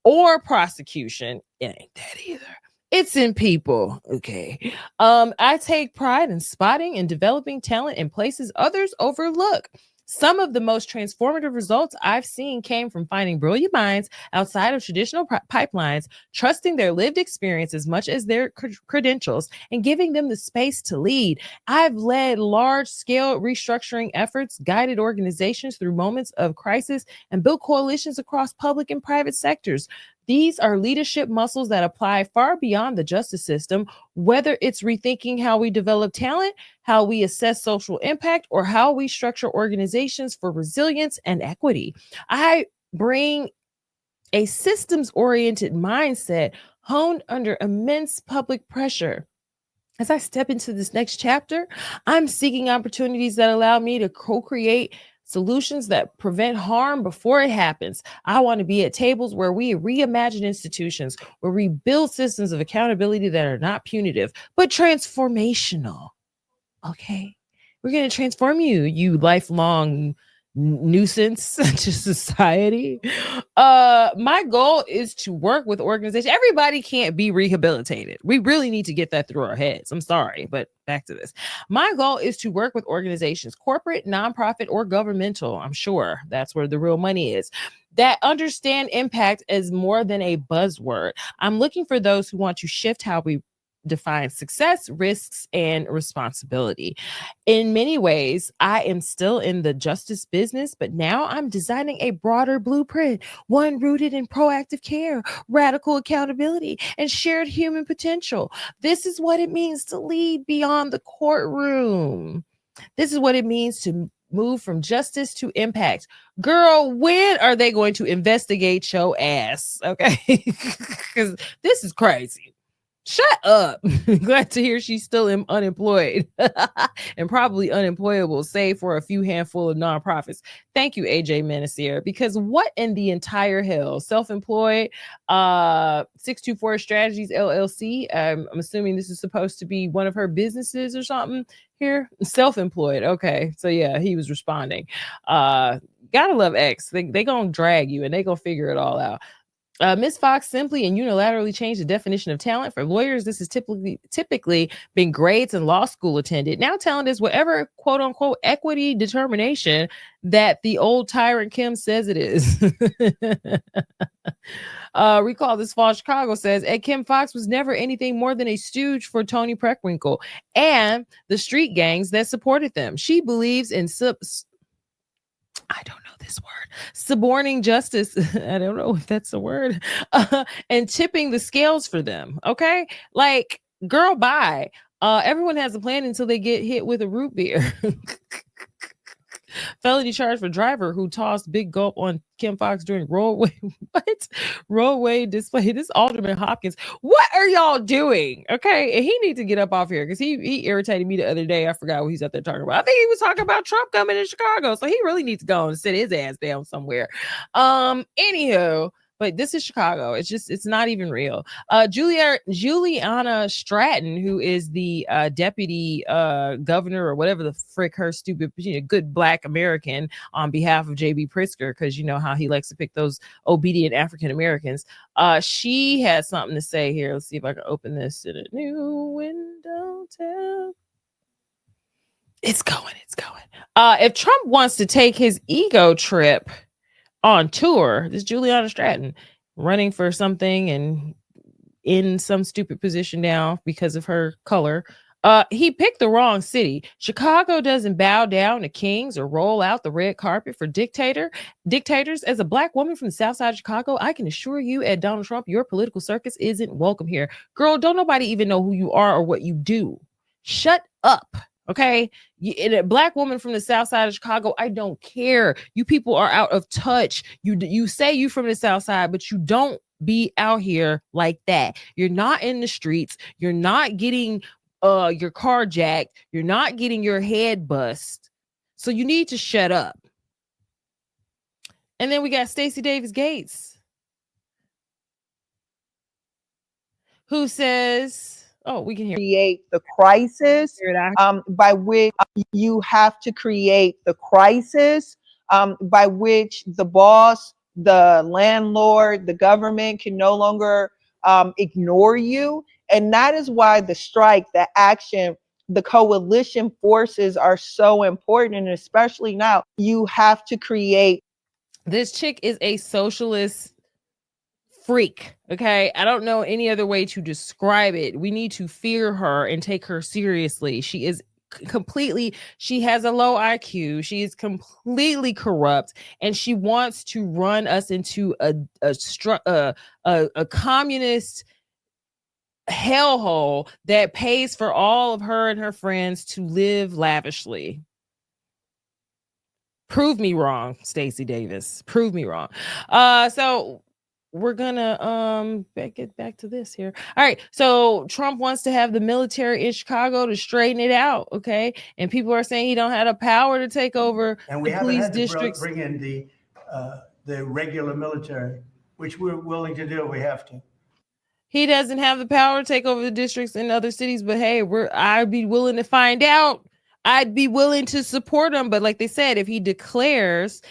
Or prosecution. It ain't that either. It's in people. Okay. I take pride in spotting and developing talent in places others overlook. Some of the most transformative results I've seen came from finding brilliant minds outside of traditional pipelines, trusting their lived experience as much as their credentials, and giving them the space to lead. I've led large-scale restructuring efforts, guided organizations through moments of crisis, and built coalitions across public and private sectors. These are leadership muscles that apply far beyond the justice system, whether it's rethinking how we develop talent, how we assess social impact, or how we structure organizations for resilience and equity. I bring a systems-oriented mindset honed under immense public pressure. As I step into this next chapter, I'm seeking opportunities that allow me to co-create solutions that prevent harm before it happens. I want to be at tables where we reimagine institutions, where we build systems of accountability that are not punitive, but transformational. Okay. We're going to transform you, you lifelong nuisance to society. My goal is to work with organizations. Everybody can't be rehabilitated. We really need to get that through our heads. I'm sorry, but back to this. My goal is to work with organizations, corporate, nonprofit, or governmental. I'm sure that's where the real money is, that understand impact as more than a buzzword. I'm looking for those who want to shift how we define success, risks, and responsibility. In many ways, I am still in the justice business, but now I'm designing a broader blueprint, one rooted in proactive care, radical accountability, and shared human potential. This is what it means to lead beyond the courtroom. This is what it means to move from justice to impact. Girl, when are they going to investigate your ass? Okay. Because this is crazy. Shut up. Glad to hear she's still unemployed and probably unemployable, save for a few handful of nonprofits. Thank you, AJ Menasier, because what in the entire hell? Self-employed, 624 Strategies LLC. I'm assuming this is supposed to be one of her businesses or something here. Self-employed. Okay. So yeah, he was responding. Gotta love X. They gonna drag you and they gonna figure it all out. Ms. Fox simply and unilaterally changed the definition of talent. For lawyers, this has typically been grades and law school attended. Now talent is whatever quote unquote equity determination that the old tyrant Kim says it is. Recall this fall, Chicago says Ed Kim Fox was never anything more than a stooge for Tony Preckwinkle and the street gangs that supported them. She believes in I don't know this word. Suborning justice. I don't know if that's a word. And tipping the scales for them. Okay. Like, girl, bye. Everyone has a plan until they get hit with a root beer. Felony charge for driver who tossed big gulp on Kim Fox during roadway. What? Roadway display. This Alderman Hopkins. What are y'all doing? Okay. And he needs to get up off here because he irritated me the other day. I forgot what he's out there talking about. I think he was talking about Trump coming to Chicago. So he really needs to go and sit his ass down somewhere. Anywho, but this is Chicago. It's not even real. Juliana Stratton, who is the deputy governor or whatever the frick her stupid, good black American on behalf of J.B. Pritzker, because you know how he likes to pick those obedient African Americans. She has something to say here. Let's see if I can open this in a new window tab. It's going. If Trump wants to take his ego trip on tour, this Juliana Stratton running for something and in some stupid position now because of her color. He picked the wrong city. Chicago doesn't bow down to kings or roll out the red carpet for dictators. As a black woman from the South Side of Chicago, I can assure you, Ed Donald Trump, your political circus isn't welcome here. Girl, don't nobody even know who you are or what you do. Shut up. Okay, a black woman from the South Side of Chicago, I don't care. You people are out of touch. You say you from the South Side, but you don't be out here like that. You're not in the streets. You're not getting your car jacked. You're not getting your head bust. So you need to shut up. And then we got Stacey Davis Gates, who says, Oh, we can hear. Create the crisis by which you have to create the crisis by which the boss, the landlord, the government can no longer ignore you. And that is why the strike, the action, the coalition forces are so important. And especially now, you have to create. This chick is a socialist freak. Okay. I don't know any other way to describe it. We need to fear her and take her seriously. She is completely, she has a low IQ. She is completely corrupt, and she wants to run us into a communist hellhole that pays for all of her and her friends to live lavishly. Prove me wrong, Stacey Davis. Prove me wrong. So we're gonna get back to this here. All right, so Trump wants to have the military in Chicago to straighten it out, okay? And people are saying he don't have the power to take over And we the haven't police had to districts. bring in the regular military, which we're willing to do. We have to. He doesn't have the power to take over the districts in other cities, but hey, I'd be willing to find out. I'd be willing to support him, but like they said, if he declares,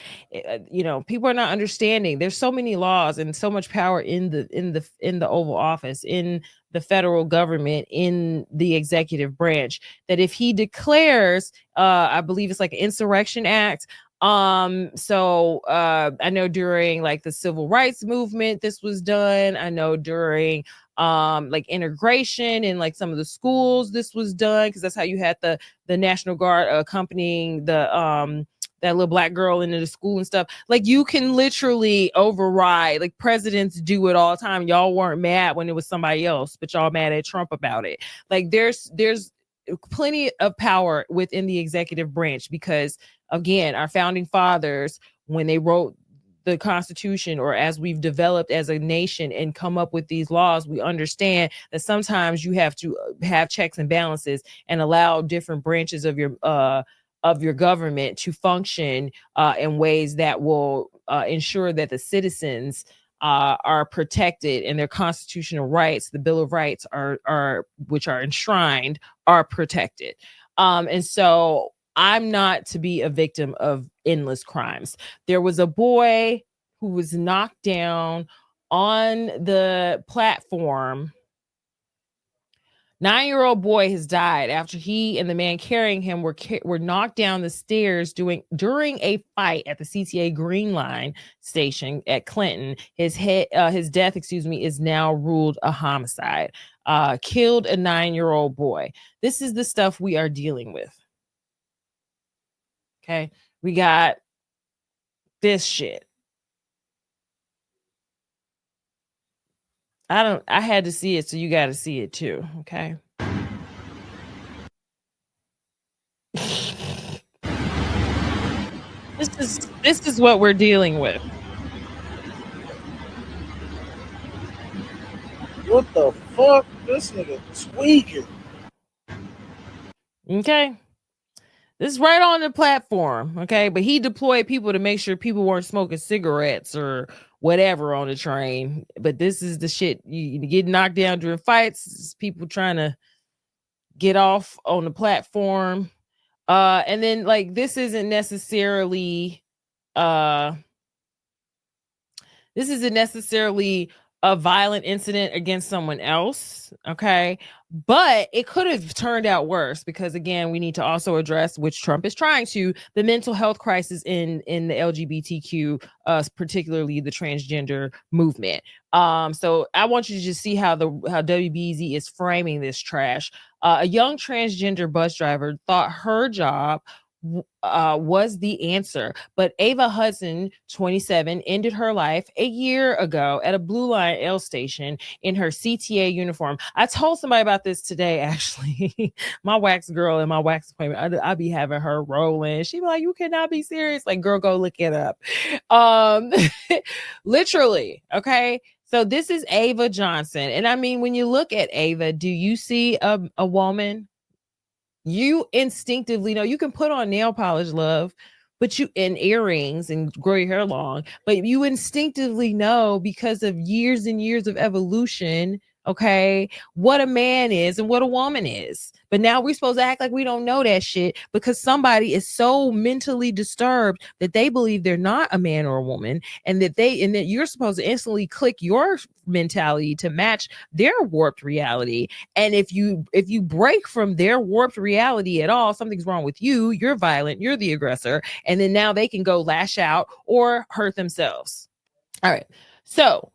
people are not understanding. There's so many laws and so much power in the Oval Office, in the federal government, in the executive branch, that if he declares, I believe it's like an Insurrection Act. So I know during like the civil rights movement, this was done. I know during like integration in like some of the schools, this was done, because that's how you had the National Guard accompanying the that little black girl into the school and stuff. Like, you can literally override, like presidents do it all the time. Y'all weren't mad when it was somebody else, but y'all mad at Trump about it. Like, there's plenty of power within the executive branch, because again, our founding fathers, when they wrote the Constitution, or as we've developed as a nation and come up with these laws, we understand that sometimes you have to have checks and balances and allow different branches of your government to function in ways that will ensure that the citizens are protected and their constitutional rights, the Bill of Rights are which are enshrined, are protected. And so I'm not to be a victim of endless crimes. There was a boy who was knocked down on the platform. 9-year-old boy has died after he and the man carrying him were knocked down the stairs during a fight at the CTA Green Line station at Clinton. His death, is now ruled a homicide. Killed a 9-year-old boy. This is the stuff we are dealing with. Okay, we got this shit. I had to see it, so you got to see it too. Okay. This is what we're dealing with. What the fuck? This nigga tweaking. Okay. This is right on the platform, okay? But he deployed people to make sure people weren't smoking cigarettes or whatever on the train. But this is the shit. You get knocked down during fights. People trying to get off on the platform. And then, like, this isn't necessarily a violent incident against someone else, okay? But it could have turned out worse, because again, we need to also address, which Trump is trying to, the mental health crisis in the LGBTQ, particularly the transgender movement. So I want you to just see how WBZ is framing this trash. A young transgender bus driver thought her job was the answer, but Ava Hudson, 27, ended her life a year ago at a Blue Line L station in her CTA uniform. I told somebody about this today, actually. My wax girl in my wax appointment, I be having her rolling. She be like, "You cannot be serious." Like, girl, go look it up. Literally, okay? So this is Ava Johnson. And I mean, when you look at Ava, do you see a woman? You instinctively know. You can put on nail polish, love, and earrings and grow your hair long, but you instinctively know, because of years and years of evolution, okay, what a man is and what a woman is. But now we're supposed to act like we don't know that shit because somebody is so mentally disturbed that they believe they're not a man or a woman, and that you're supposed to instantly click your mentality to match their warped reality. And if you break from their warped reality at all, something's wrong with you. You're violent, you're the aggressor, and then now they can go lash out or hurt themselves. All right. So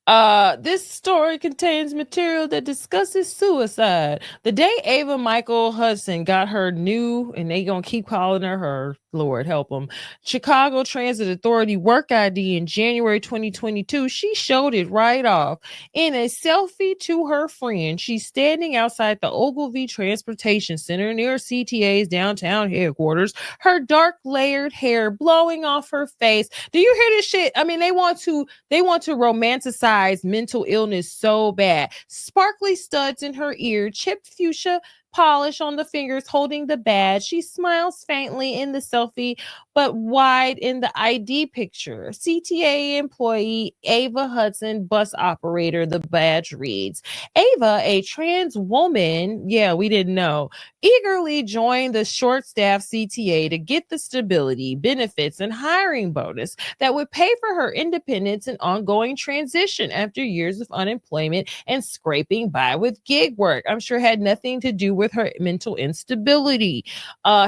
this story contains material that discusses suicide. The day Ava Michael Hudson got her new, and they gonna keep calling her, Lord help them, Chicago Transit Authority work ID in January 2022, she showed it right off. In a selfie to her friend, she's standing outside the Ogilvy Transportation Center near CTA's downtown headquarters, her dark layered hair blowing off her face. Do you hear this shit? I mean, they want to romanticize mental illness so bad. Sparkly studs in her ear, chipped fuchsia polish on the fingers holding the badge. She smiles faintly in the selfie, but wide in the ID picture. CTA employee Ava Hudson, bus operator, the badge reads. Ava, a trans woman, yeah, we didn't know, eagerly joined the short-staffed CTA to get the stability, benefits, and hiring bonus that would pay for her independence and ongoing transition after years of unemployment and scraping by with gig work. I'm sure had nothing to do with her mental instability.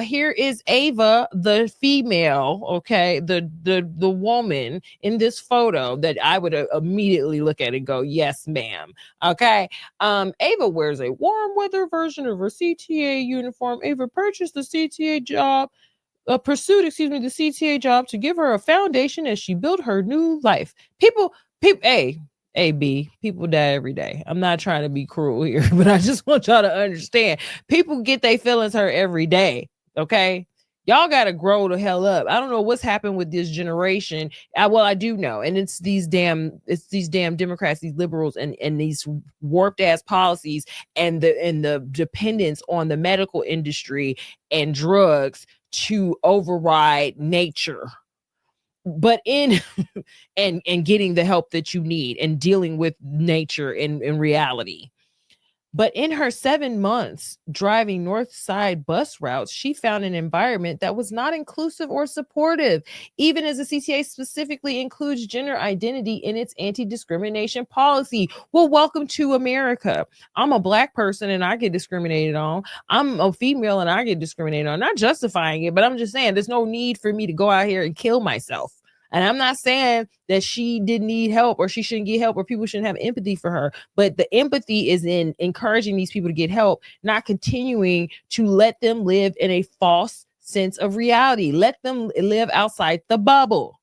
Here is Ava, the female, okay, the woman in this photo that I would immediately look at and go, yes, ma'am. Okay. Ava wears a warm weather version of her CTA uniform. Ava purchased the CTA job, pursued the CTA job to give her a foundation as she built her new life. People, B, people die every day. I'm not trying to be cruel here, but I just want y'all to understand. People get their feelings hurt every day. Okay. Y'all got to grow the hell up. I don't know what's happened with this generation. I do know. And it's these damn Democrats, these liberals, and these warped ass policies and the dependence on the medical industry and drugs to override nature. But in and getting the help that you need and dealing with nature in reality. But in her 7 months driving North Side bus routes, she found an environment that was not inclusive or supportive, even as the CTA specifically includes gender identity in its anti-discrimination policy. Well, welcome to America. I'm a Black person and I get discriminated on. I'm a female and I get discriminated on. Not justifying it, but I'm just saying there's no need for me to go out here and kill myself. And I'm not saying that she didn't need help or she shouldn't get help or people shouldn't have empathy for her. But the empathy is in encouraging these people to get help, not continuing to let them live in a false sense of reality. Let them live outside the bubble.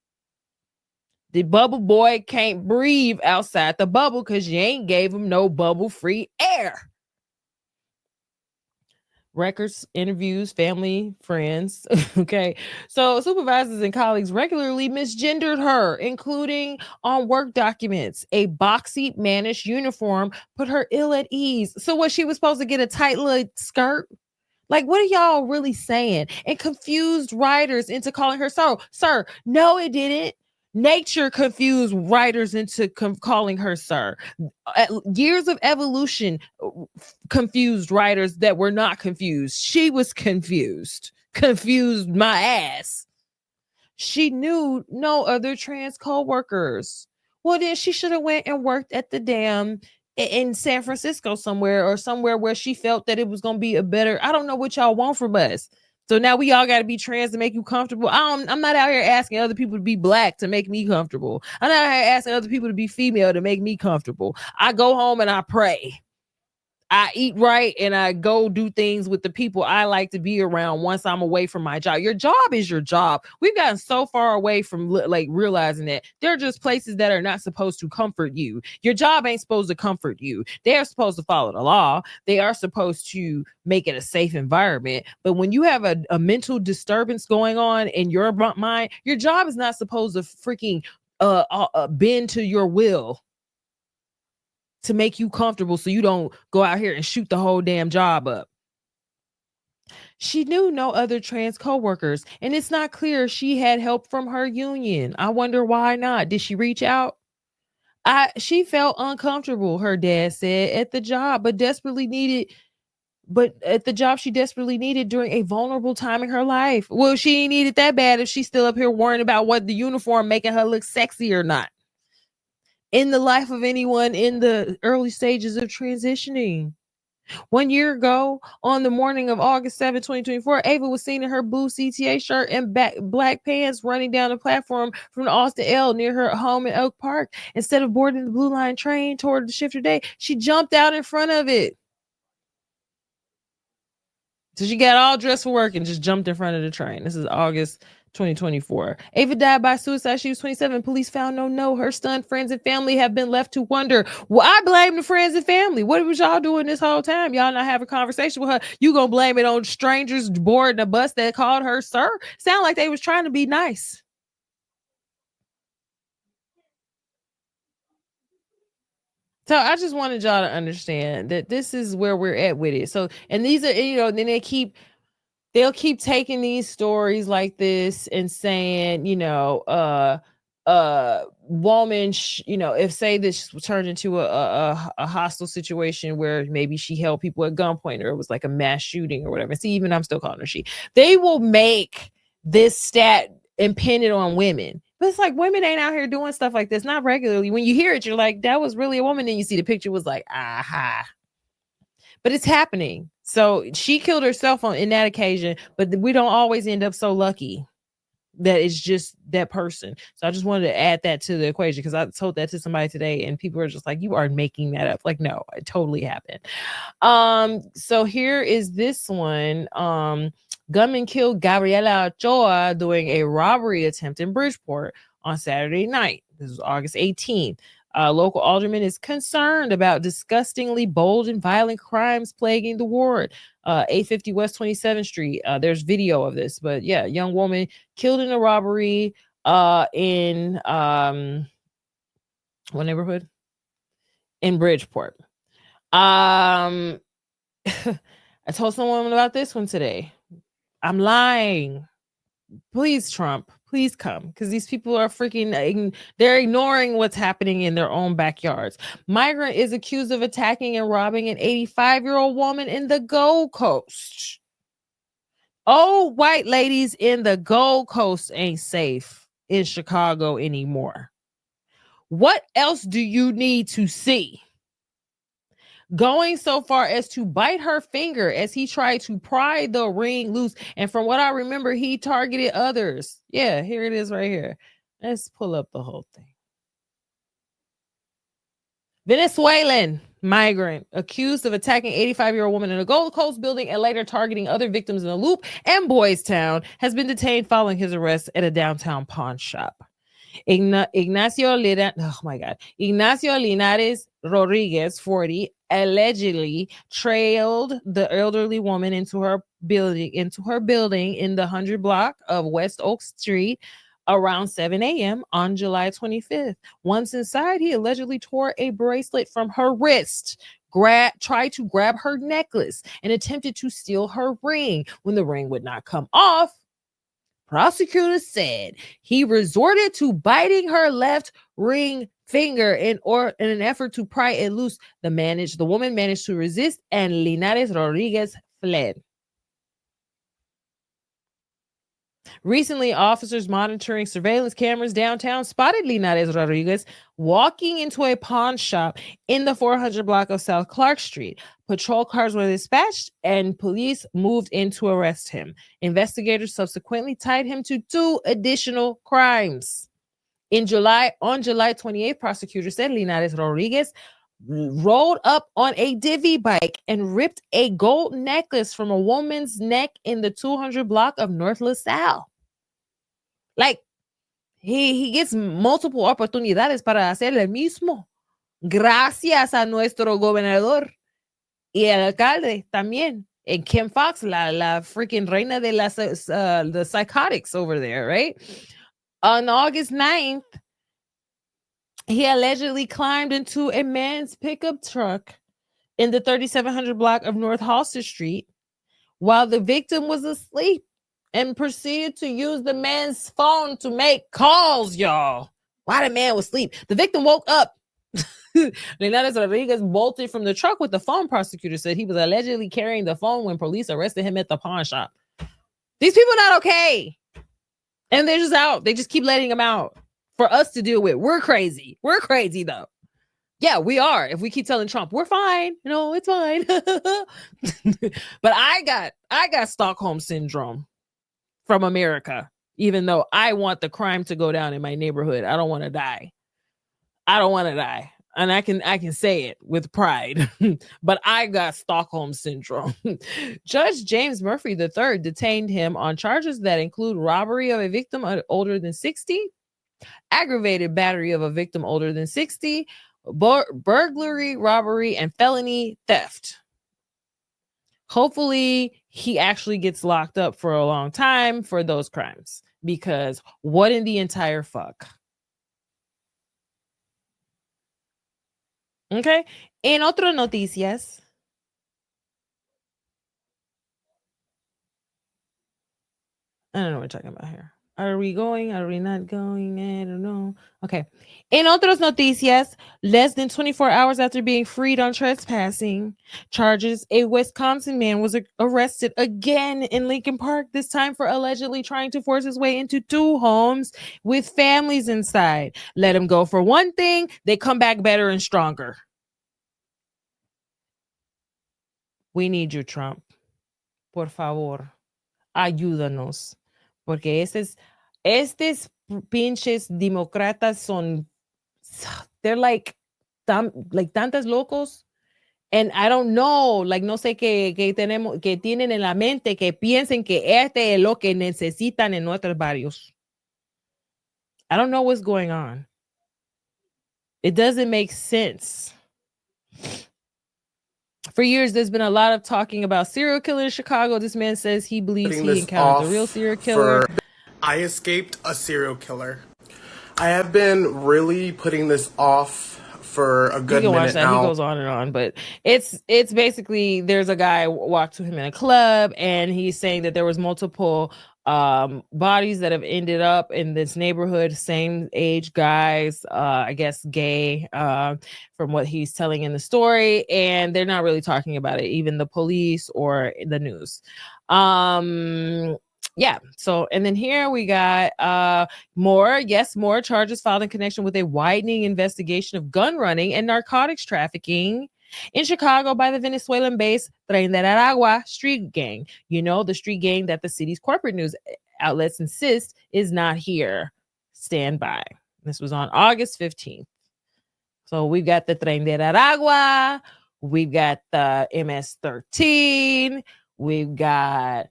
The bubble boy can't breathe outside the bubble because you ain't gave him no bubble-free air. Records, interviews, family, friends. Okay. So supervisors and colleagues regularly misgendered her, including on work documents. A boxy mannish uniform put her ill at ease. So was she was supposed to get a tight little skirt? Like, what are y'all really saying? And confused writers into calling her so. Sir, no, it didn't. Nature confused writers into calling her sir. Years of evolution confused writers that were not confused. She was confused my ass. She knew no other trans co-workers. Well, then she should have went and worked at the damn in San Francisco somewhere where she felt that it was going to be a better, I don't know what y'all want from us. So now we all got to be trans to make you comfortable. I'm not out here asking other people to be Black to make me comfortable. I'm not out here asking other people to be female to make me comfortable. I go home and I pray. I eat right and I go do things with the people I like to be around once I'm away from my job. Your job is your job. We've gotten so far away from like realizing that they're just places that are not supposed to comfort you. Your job ain't supposed to comfort you. They're supposed to follow the law. They are supposed to make it a safe environment. But when you have a mental disturbance going on in your mind, your job is not supposed to freaking bend to your will to make you comfortable so you don't go out here and shoot the whole damn job up. She knew no other trans co-workers, and it's not clear she had help from her union. I wonder why not. Did she reach out? She felt uncomfortable, her dad said, at the job, but at the job she desperately needed during a vulnerable time in her life. Well, she ain't needed that bad if she's still up here worrying about what the uniform making her look sexy or not. In the life of anyone in the early stages of transitioning. 1 year ago, on the morning of August 7, 2024, Ava was seen in her blue CTA shirt and black pants running down the platform from the Austin L near her home in Oak Park. Instead of boarding the Blue Line train toward the shifter day, she jumped out in front of it. So she got all dressed for work and just jumped in front of the train. This is August 2024. Ava died by suicide. She was 27. Police found no note. Her stunned friends and family have been left to wonder. Well, I blame the friends and family. What was y'all doing this whole time? Y'all not having a conversation with her. You gonna blame it on strangers boarding a bus that called her sir? Sound like they was trying to be nice. So I just wanted y'all to understand that this is where we're at with it. So, and these are, then they'll keep taking these stories like this and saying, woman, if say this turned into a hostile situation where maybe she held people at gunpoint or it was like a mass shooting or whatever. See, even I'm still calling her she. They will make this stat impended on women. But it's like women ain't out here doing stuff like this, not regularly. When you hear it, you're like, that was really a woman. Then you see the picture was like, aha. But it's happening. So she killed herself in that occasion, but we don't always end up so lucky that it's just that person. So I just wanted to add that to the equation because I told that to somebody today and people are just like, you are making that up. Like, no, it totally happened. So here is this one. Gunman killed Gabriela Ochoa doing a robbery attempt in Bridgeport on Saturday night. This was August 18th. Local alderman is concerned about disgustingly bold and violent crimes plaguing the ward. 850 West 27th Street. There's video of this, but yeah, young woman killed in a robbery in what neighborhood? In Bridgeport. I told someone about this one today. I'm lying. Please, Trump, please come, because these people are they're ignoring what's happening in their own backyards. Migrant is accused of attacking and robbing an 85-year-old woman in the Gold Coast. Old white ladies in the Gold Coast ain't safe in Chicago anymore. What else do you need to see? Going so far as to bite her finger as he tried to pry the ring loose. And from what I remember, he targeted others. Yeah, here it is right here. Let's pull up the whole thing. Venezuelan migrant accused of attacking 85-year-old woman in a Gold Coast building and later targeting other victims in the Loop and Boys Town has been detained following his arrest at a downtown pawn shop. Ignacio Linares Rodriguez, 40, allegedly trailed the elderly woman into her building in the 100 block of West Oak Street around 7 a.m. on July 25th. Once inside, he allegedly tore a bracelet from her wrist, tried to grab her necklace, and attempted to steal her ring. When the ring would not come off, prosecutors said he resorted to biting her left ring finger in an effort to pry it loose. The woman managed to resist, and Linares Rodriguez fled. Recently, officers monitoring surveillance cameras downtown spotted Linares Rodriguez walking into a pawn shop in the 400 block of South Clark Street. Patrol cars were dispatched and police moved in to arrest him. Investigators subsequently tied him to 2 additional crimes. On July 28th, prosecutors said Linares Rodriguez rolled up on a divvy bike and ripped a gold necklace from a woman's neck in the 200 block of North LaSalle. Like, he gets multiple oportunidades para hacer lo mismo. Gracias a nuestro gobernador y el alcalde también. And Kim Fox, la freaking reina de the psychotics over there, right? On August 9th, he allegedly climbed into a man's pickup truck in the 3700 block of North Halsted Street while the victim was asleep and proceeded to use the man's phone to make calls, y'all. While the man was asleep, the victim woke up Linares Rodriguez bolted from the truck with the phone. Prosecutor said he was allegedly carrying the phone when police arrested him at the pawn shop. These people are not okay. And they're just out. They just keep letting them out for us to deal with. We're crazy. We're crazy, though. Yeah, we are. If we keep telling Trump, we're fine. No, it's fine. But I got Stockholm syndrome from America, even though I want the crime to go down in my neighborhood. I don't want to die. I don't want to die. And I can say it with pride, but I got Stockholm syndrome. Judge James Murphy III detained him on charges that include robbery of a victim older than 60, aggravated battery of a victim older than 60, burglary, robbery, and felony theft. Hopefully, he actually gets locked up for a long time for those crimes, because what in the entire fuck? Okay. En otras noticias, I don't know what we're talking about here. Are we going? Are we not going? I don't know. Okay. En otras noticias, less than 24 hours after being freed on trespassing charges, a Wisconsin man was arrested again in Lincoln Park, this time for allegedly trying to force his way into 2 homes with families inside. Let him go for one thing, they come back better and stronger. We need you, Trump. Por favor, ayúdanos. Porque estos pinches demócratas son, they're like tantas locos. And I don't know, like no sé qué tienen en la mente que piensen que este es lo que necesitan en nuestros barrios. I don't know what's going on. It doesn't make sense. For years, there's been a lot of talking about serial killer in Chicago. This man says he believes he encountered the real serial killer. I escaped a serial killer. I have been really putting this off for a good minute now. He goes on and on, but it's basically, there's a guy walked to him in a club, and he's saying that there was multiple bodies that have ended up in this neighborhood, same age guys, I guess gay, from what he's telling in the story, and they're not really talking about it, even the police or the news. Yeah. So, and then here we got more charges filed in connection with a widening investigation of gun running and narcotics trafficking in Chicago by the Venezuelan-based Tren de Aragua street gang. You know, the street gang that the city's corporate news outlets insist is not here. Stand by. This was on August 15th. So we've got the Tren de Aragua. We've got the MS-13. We've got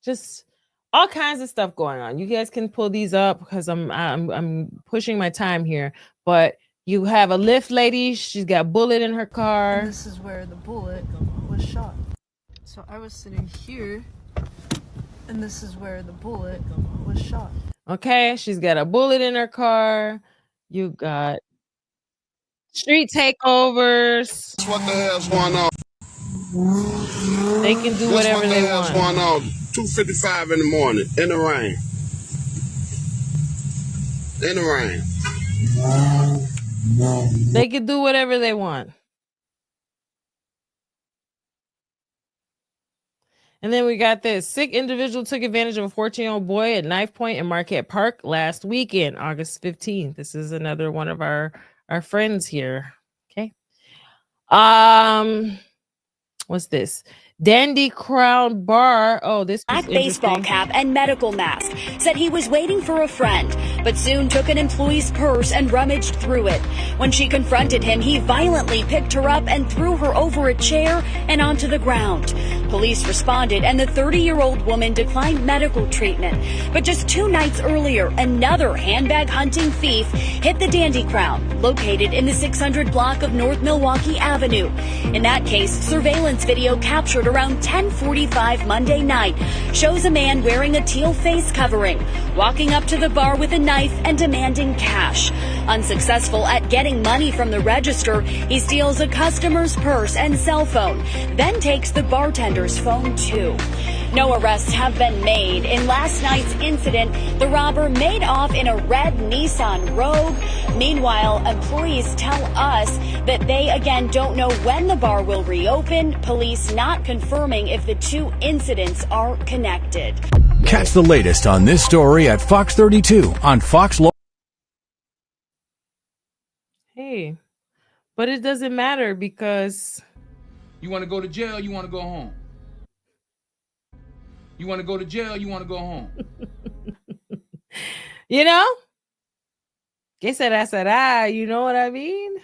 just all kinds of stuff going on. You guys can pull these up because I'm pushing my time here, but you have a Lyft lady. She's got a bullet in her car. And this is where the bullet was shot. So I was sitting here, and this is where the bullet was shot. Okay, she's got a bullet in her car. You got street takeovers. What the hell's going on? They can do whatever they want. Going on? 2:55 in the morning, in the rain. In the rain. They can do whatever they want. And then we got this. Sick individual took advantage of a 14-year-old boy at Knife Point in Marquette Park last weekend, August 15th. This is another one of our friends here. Okay. What's this? Dandy Crown Bar. Oh, this black baseball cap and medical mask. Said he was waiting for a friend, but soon took an employee's purse and rummaged through it. When she confronted him, he violently picked her up and threw her over a chair and onto the ground. Police responded, and the 30-year-old woman declined medical treatment. But just 2 nights earlier, another handbag hunting thief hit the Dandy Crown, located in the 600 block of North Milwaukee Avenue. In that case, surveillance video captured around 10:45 Monday night shows a man wearing a teal face covering, walking up to the bar with a knife and demanding cash. Unsuccessful at getting money from the register, he steals a customer's purse and cell phone, then takes the bartender's phone too. No arrests have been made. In last night's incident, the robber made off in a red Nissan Rogue. Meanwhile, employees tell us that they again don't know when the bar will reopen, police not confirming if the two incidents are connected. Catch the latest on this story at Fox 32 on Fox Law. Hey, but it doesn't matter because You want to go to jail, you want to go home. You want to go to jail, you want to go home. you know, que será, you know what I mean?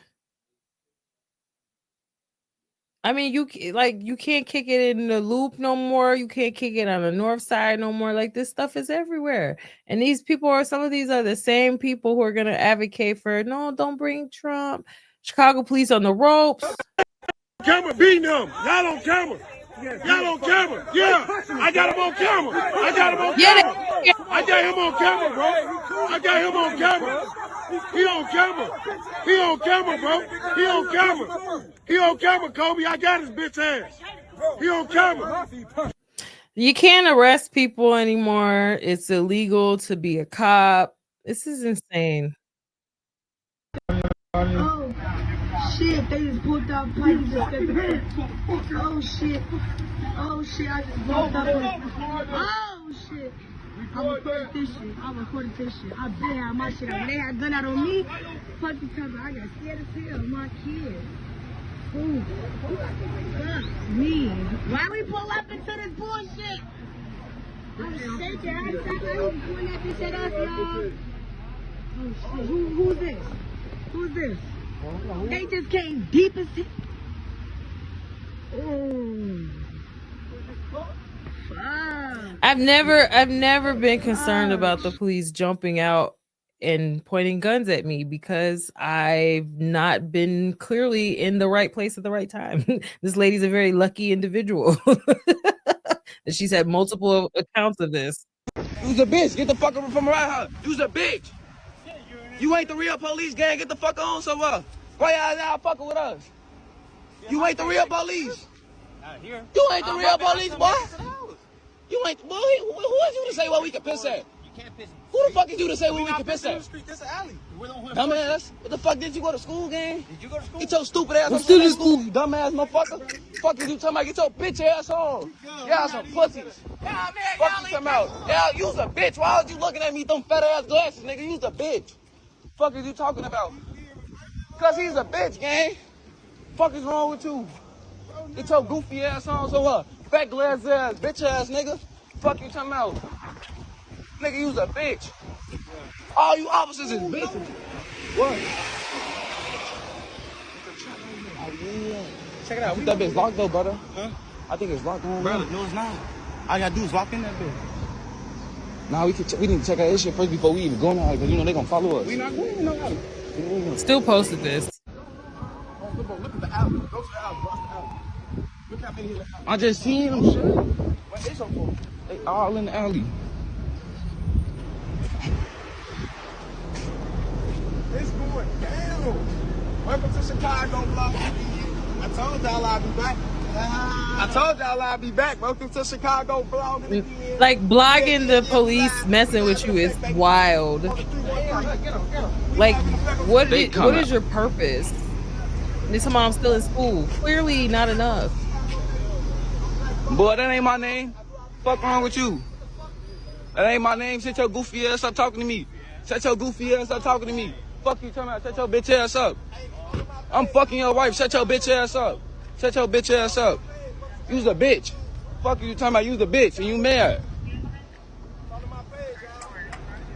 I mean, you can't kick it in the loop no more. You can't kick it on the north side no more. Like, this stuff is everywhere. And these people some of these are the same people who are going to advocate for, no, don't bring Trump. Chicago police on the ropes. Camera beating them. Y'all on camera. Y'all on camera. Yeah. I got him on camera. I got him on camera. I got him on camera, bro. I got him on camera. He on camera. He on camera, bro. He on camera. He on camera, Kobe. I got his bitch ass. He on camera. You can't arrest people anymore. It's illegal to be a cop. This is insane. Oh, shit. They just pulled up. Oh, shit. Oh, shit. I just pulled up. Oh, shit. I recorded this shit. I been had my shit out. They had a gun out on me. Fuck because I got scared as hell. My kid. Ooh. Fuck me. Why we pull up into this bullshit? I'm shaking. I ain't pulling that bitch at us, y'all. Oh shit. Who's this? Who's this? They just came deep as hell. Oh. I've never been concerned about the police jumping out and pointing guns at me because I've not been clearly in the right place at the right time. This lady's a very lucky individual. She's had multiple accounts of this. You's a bitch. Get the fuck over from around her. You's a bitch. You ain't the real police gang. Get the fuck on somewhere. Why y'all fucking with us? You ain't the real police. You ain't the real police, boy. You ain't, boy, who is you to say what we can piss at? You can't piss. Who the fuck is you to say what we can piss at? This an alley. Dumbass. What the fuck did you go to school, gang? Did you go to school? Get your stupid ass up to school, you dumbass motherfucker. Fuck is you talking about? Get your bitch ass on. Y'all some pussies. Yeah, man, fuck you talking about? Y'all, you's a bitch. Why was you looking at me with them fat ass glasses, nigga? You's a bitch. Fuck is you talking about? Cause he's a bitch, gang. Fuck is wrong with you? Get your goofy ass on, so what? Fat glass ass, bitch ass nigga. Fuck you talking about? Nigga, you's a bitch. All you officers is bitches. What? Check it out. That bitch locked though, brother. Huh? I think it's locked. Brother, no, it's not. All you gotta do is walk in that bitch. Nah, we need to check out this shit first before we even go now, because you know they gonna follow us. We not going in no alley. Still posted this. Look at the alley. Go to the alley. Watch the alley. Look how many here. I just seen them shit. What they so for? They all in the alley. It's going down. Welcome to Chicago, vlog. I told y'all I'd be back. I told y'all I'd be back. Welcome to Chicago, vlog. Like, blogging the police messing with you is wild. Like, what is your purpose? This time I'm still in school. Clearly not enough. Boy, that ain't my name. Fuck wrong with you? That ain't my name. Shut your goofy ass up talking to me. Shut your goofy ass up talking to me. Fuck you talking about. Shut your bitch ass up. I'm fucking your wife. Shut your bitch ass up. Shut your bitch ass up. You's a bitch. Fuck you talking about. You's a bitch and you mad.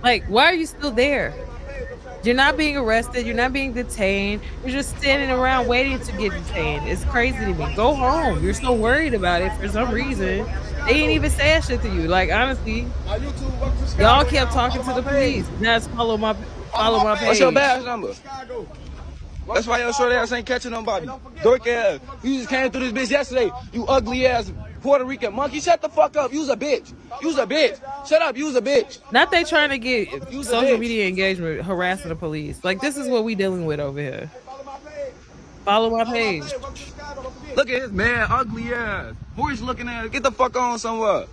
Like, why are you still there? You're not being arrested. You're not being detained. You're just standing around waiting to get detained. It's crazy to me. Go home. You're so worried about it for some reason. They didn't even say that shit to you. Like, honestly, y'all kept talking to the police. That's follow my page. What's your badge number? That's why your short ass ain't catching nobody. Dork ass. You just came through this bitch yesterday. You ugly ass Puerto Rican monkey. Shut the fuck up. You's a bitch. You's a bitch. Shut up. You's a bitch. Not they trying to get social media engagement, harassing the police. Like, this is what we dealing with over here. Follow my page. Look at his man, ugly ass. Who is looking at? Get the fuck on somewhere.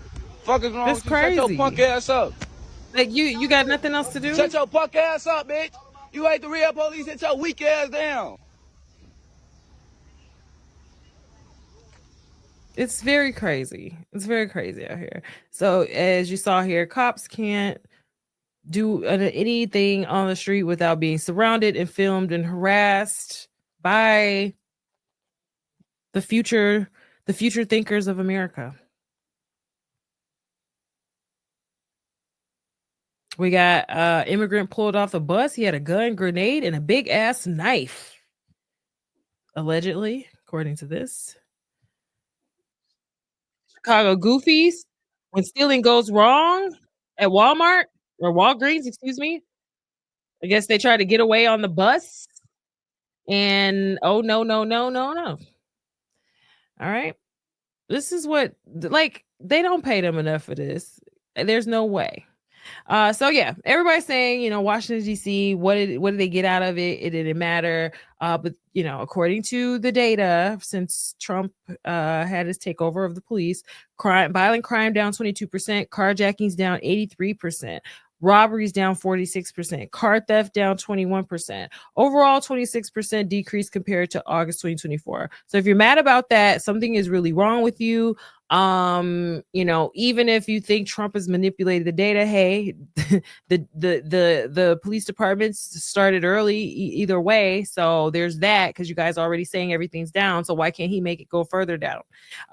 Fuck is wrong That's with you? Shut your crazy. punk ass up. Like you got nothing else to do? Shut your punk ass up, bitch. You ain't the real police. Sit your weak ass down. It's very crazy. It's very crazy out here. So as you saw here, cops can't do anything on the street without being surrounded and filmed and harassed by the future thinkers of America. We got immigrant pulled off the bus. He had a gun, grenade, and a big ass knife. Allegedly, according to this. Chicago goofies. When stealing goes wrong at Walmart or Walgreens, excuse me. I guess they tried to get away on the bus. And oh no. All right. This is what, like, they don't pay them enough for this. There's no way. So yeah, everybody's saying, you know, Washington D.C. What did they get out of it? It didn't matter. But you know, according to the data, since Trump had his takeover of the police, violent crime down 22%, carjackings down 83%. Robberies down 46%, car theft down 21%, overall 26% decrease compared to August 2024. So if you're mad about that, something is really wrong with you. You know, even if you think Trump has manipulated the data, hey, the police departments started early either way. So there's that, because you guys are already saying everything's down. So why can't he make it go further down?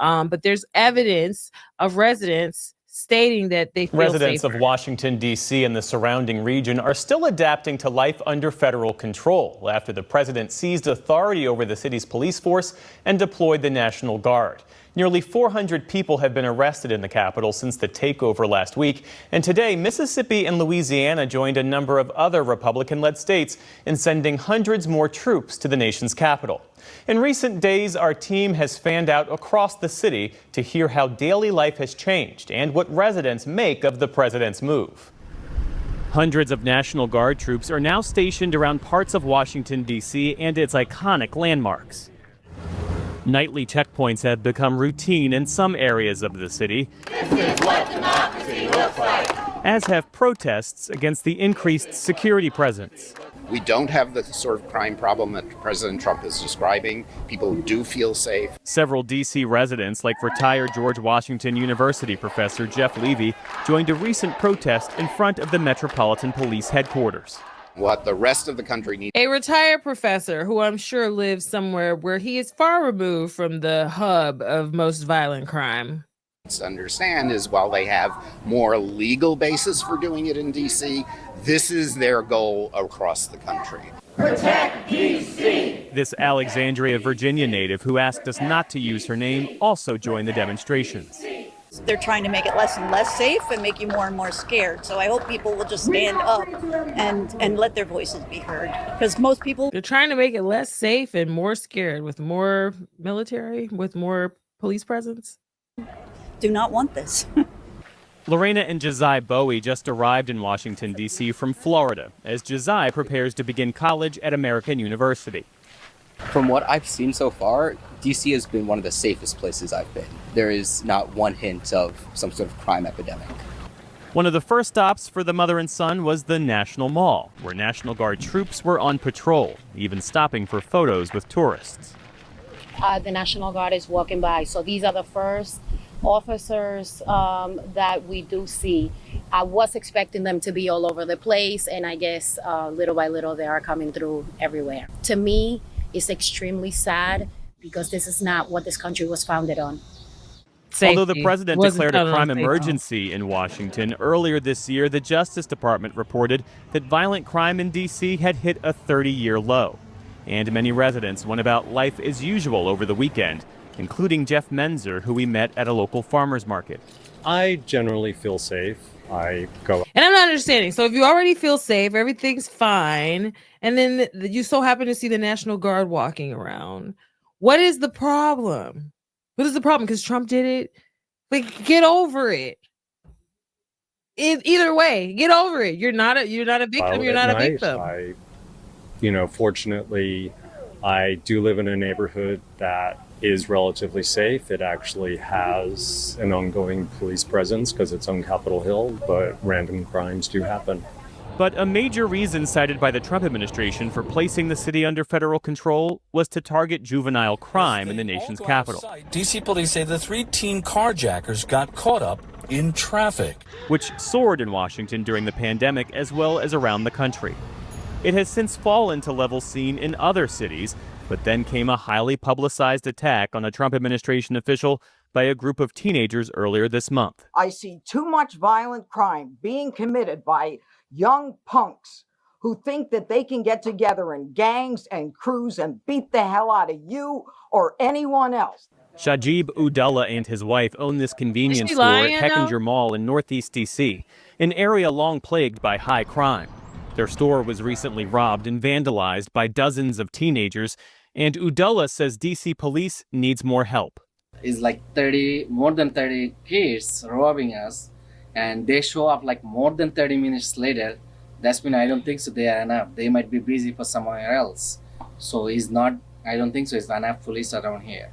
But there's evidence of residents stating that they feel residents safer. of Washington, D.C. and the surrounding region are still adapting to life under federal control after the president seized authority over the city's police force and deployed the National Guard. Nearly 400 people have been arrested in the capital since the takeover last week. And today, Mississippi and Louisiana joined a number of other Republican-led states in sending hundreds more troops to the nation's capital. In recent days, our team has fanned out across the city to hear how daily life has changed and what residents make of the president's move. Hundreds of National Guard troops are now stationed around parts of Washington, D.C. and its iconic landmarks. Nightly checkpoints have become routine in some areas of the city. This is what democracy looks like. As have protests against the increased security presence. We don't have the sort of crime problem that President Trump is describing. People do feel safe. Several D.C. residents, like retired George Washington University professor Jeff Levy, joined a recent protest in front of the Metropolitan Police headquarters. What the rest of the country needs. A retired professor who I'm sure lives somewhere where he is far removed from the hub of most violent crime. To understand is while they have more legal basis for doing it in D.C., this is their goal across the country. Protect D.C. This Alexandria, Virginia native who asked us not to use her name also joined the demonstrations. They're trying to make it less and less safe and make you more and more scared. So I hope people will just stand up and let their voices be heard. Because most people... They're trying to make it less safe and more scared with more military, with more police presence. Do not want this. Lorena and Josiah Bowie just arrived in Washington, D.C. from Florida as Josiah prepares to begin college at American University. From what I've seen so far, D.C. has been one of the safest places I've been. There is not one hint of some sort of crime epidemic. One of the first stops for the mother and son was the National Mall, where National Guard troops were on patrol, even stopping for photos with tourists. The National Guard is walking by, so these are the first officers that we do see. I was expecting them to be all over the place, and I guess little by little they are coming through everywhere. To me, it's extremely sad because this is not what this country was founded on. Safety. Although the president declared a crime emergency in Washington earlier this year, the Justice Department reported that violent crime in D.C. had hit a 30-year low. And many residents went about life as usual over the weekend, including Jeff Menzer, who we met at a local farmer's market. I generally feel safe. I go. And I'm not understanding. So if you already feel safe, everything's fine, and then you so happen to see the National Guard walking around, what is the problem? What is the problem? Because Trump did it? Like, get over it. Either way, get over it. You're not a victim. You're not a victim. Fortunately, I do live in a neighborhood that is relatively safe. It actually has an ongoing police presence because it's on Capitol Hill, but random crimes do happen. But a major reason cited by the Trump administration for placing the city under federal control was to target juvenile crime in the nation's capital. DC police say the 3 teen carjackers got caught up in traffic, which soared in Washington during the pandemic as well as around the country. It has since fallen to levels seen in other cities, but then came a highly publicized attack on a Trump administration official by a group of teenagers earlier this month. I see too much violent crime being committed by young punks who think that they can get together in gangs and crews and beat the hell out of you or anyone else. Shajib Udullah and his wife own this convenience store at Heckinger Mall in Northeast D.C., an area long plagued by high crime. Their store was recently robbed and vandalized by dozens of teenagers, and Udullah says D.C. police needs more help. It's like more than 30 kids robbing us, and they show up like more than 30 minutes later. That's when I don't think so they are enough. They might be busy for somewhere else. So I don't think so it's enough police around here.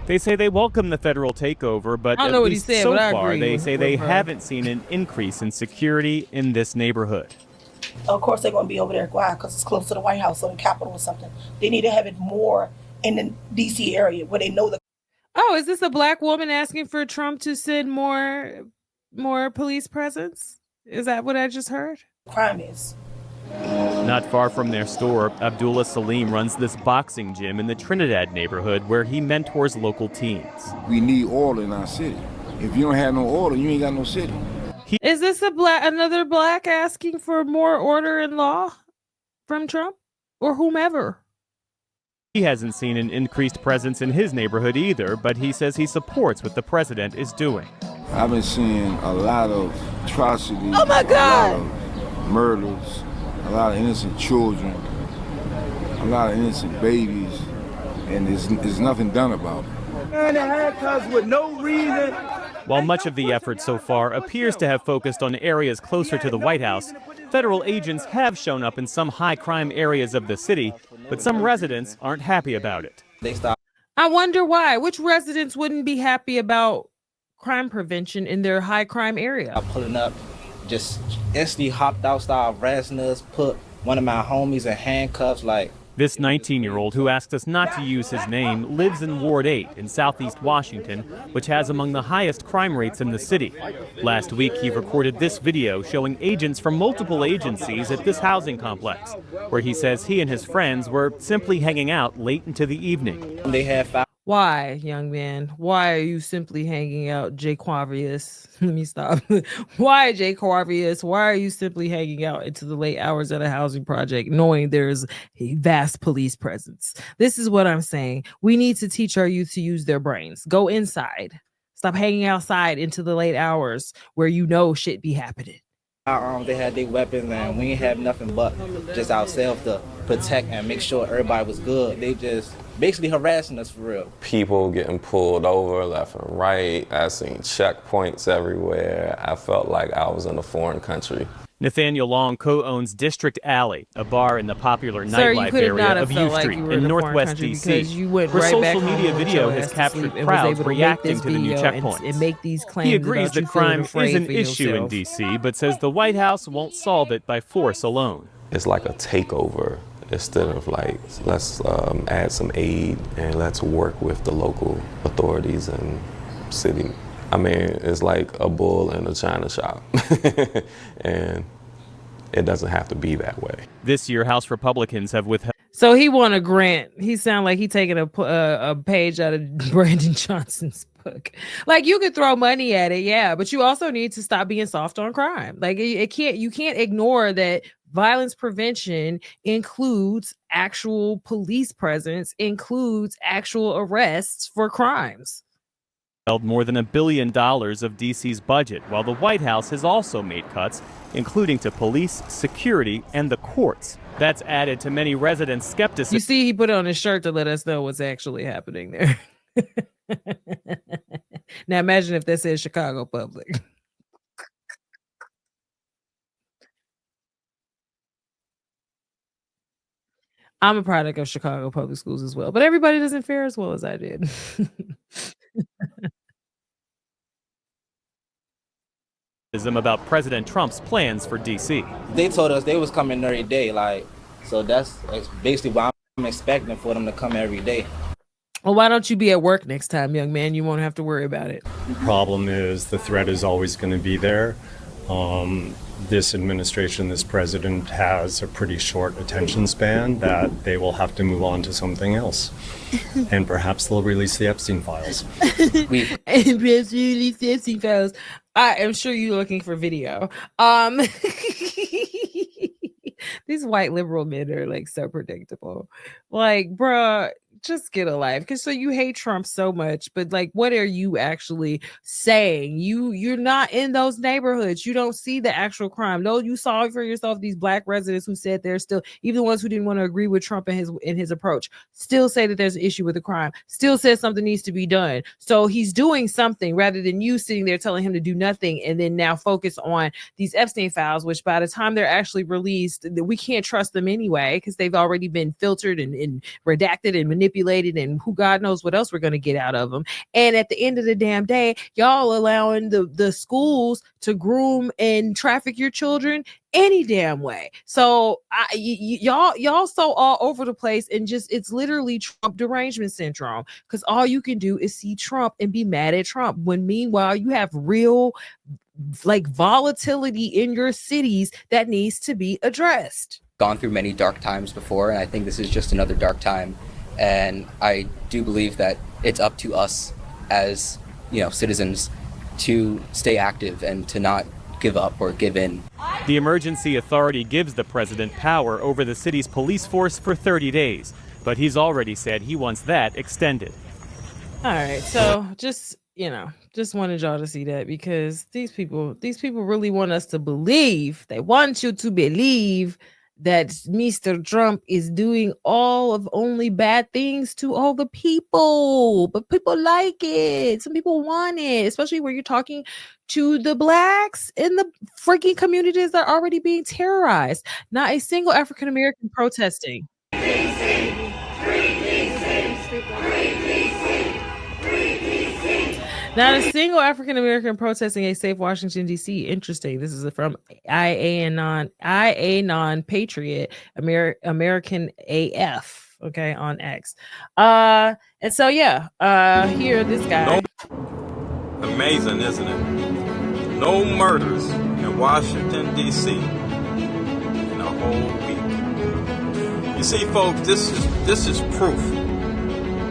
They say they welcome the federal takeover, but at least so far they say they haven't seen an increase in security in this neighborhood. Of course they're going to be over there quiet because it's close to the White House or the Capitol or something. They need to have it more in the D.C. area where they know the. Oh, is this a black woman asking for Trump to send more police presence? Is that what I just heard? Crime is. Not far from their store, Abdullah Salim runs this boxing gym in the Trinidad neighborhood where he mentors local teens. We need order in our city. If you don't have no order, you ain't got no city. Is this another black asking for more order and law from Trump or whomever? He hasn't seen an increased presence in his neighborhood either, but he says he supports what the president is doing. I've been seeing a lot of atrocities. Oh my God! A lot of murders, a lot of innocent children, a lot of innocent babies, and there's nothing done about it. And the handcuffs with no reason. While much of the effort so far appears to have focused on areas closer to the White House, federal agents have shown up in some high-crime areas of the city, but some residents aren't happy about it. I wonder why. Which residents wouldn't be happy about crime prevention in their high-crime area? I'm pulling up, just instantly hopped out, started harassing us, put one of my homies in handcuffs, like. This 19-year-old who asked us not to use his name lives in Ward 8 in Southeast Washington, which has among the highest crime rates in the city. Last week, he recorded this video showing agents from multiple agencies at this housing complex, where he says he and his friends were simply hanging out late into the evening. They had Why, young man? Why are you simply hanging out, Jaquavius? Let me stop. Why, Jaquavius? Why are you simply hanging out into the late hours at a housing project, knowing there's a vast police presence? This is what I'm saying. We need to teach our youth to use their brains. Go inside. Stop hanging outside into the late hours where you know shit be happening. They had their weapons, and we ain't have nothing but just ourselves to protect and make sure everybody was good. They just basically harassing us for real. People getting pulled over left and right. I seen checkpoints everywhere. I felt like I was in a foreign country. Nathaniel Long co-owns District Alley, a bar in the popular nightlife area of U Street in Northwest D.C., where social media video has captured crowds reacting to the new checkpoints. He agrees that crime is an issue in D.C., but says the White House won't solve it by force alone. It's like a takeover instead of like, let's add some aid and let's work with the local authorities and city. I mean, it's like a bull in a china shop, and it doesn't have to be that way. This year, House Republicans have withheld. So he won a grant. He sounded like he taking a page out of Brandon Johnson's book. Like, you could throw money at it, yeah, but you also need to stop being soft on crime. Like, you can't ignore that violence prevention includes actual police presence, includes actual arrests for crimes. Held more than $1 billion of D.C.'s budget, while the White House has also made cuts, including to police, security, and the courts. That's added to many residents' skepticism. You see, he put it on his shirt to let us know what's actually happening there. Now imagine if that says Chicago Public. I'm a product of Chicago public schools as well, but everybody doesn't fare as well as I did. About President Trump's plans for D.C. They told us they was coming every day, like, so that's basically why I'm expecting for them to come every day. Well, why don't you be at work next time, young man? You won't have to worry about it. The problem is the threat is always going to be there. This administration, this president has a pretty short attention span that they will have to move on to something else. And perhaps they'll release the Epstein files. I am sure you're looking for video. These white liberal men are like so predictable. Like, bruh, just get a life. Because so you hate Trump so much, but like, what are you actually saying? You're not in those neighborhoods. You don't see the actual crime. No, you saw for yourself these black residents who said they're still, even the ones who didn't want to agree with Trump in his approach, still say that there's an issue with the crime. Still says something needs to be done. So he's doing something rather than you sitting there telling him to do nothing and then now focus on these Epstein files, which by the time they're actually released, we can't trust them anyway because they've already been filtered and redacted and manipulated, and who God knows what else we're going to get out of them. And at the end of the damn day, y'all allowing the schools to groom and traffic your children any damn way. So y'all so all over the place, and just it's literally Trump derangement syndrome, because all you can do is see Trump and be mad at Trump when meanwhile you have real like volatility in your cities that needs to be addressed. Gone through many dark times before, and I think this is just another dark time. And I do believe that it's up to us as, citizens to stay active and to not give up or give in. The emergency authority gives the president power over the city's police force for 30 days, but he's already said he wants that extended. All right, so just wanted y'all to see that, because these people really want us to believe. They want you to believe that Mr. Trump is doing all of only bad things to all the people, but people like it. Some people want it, especially where you're talking to the blacks in the freaking communities that are already being terrorized. Not a single African-American protesting. Not a single African-American protesting a safe Washington, D.C. Interesting. This is from IA non-patriot, American AF, okay, on X. And so, here, this guy. Amazing, isn't it? No murders in Washington, D.C. in a whole week. You see, folks, this is proof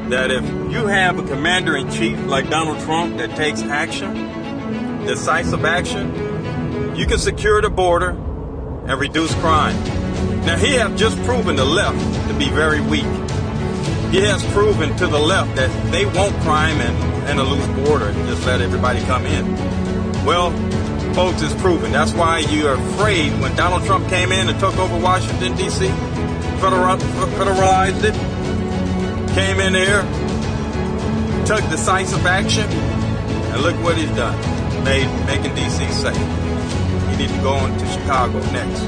that if you have a commander-in-chief like Donald Trump that takes action, decisive action, you can secure the border and reduce crime. Now, he has just proven the left to be very weak. He has proven to the left that they want crime and a loose border and just let everybody come in. Well, folks, it's proven. That's why you're afraid when Donald Trump came in and took over Washington, D.C., federalized it, came in there, took decisive action, and look what he's done, making D.C. safe. You need to go on to Chicago next,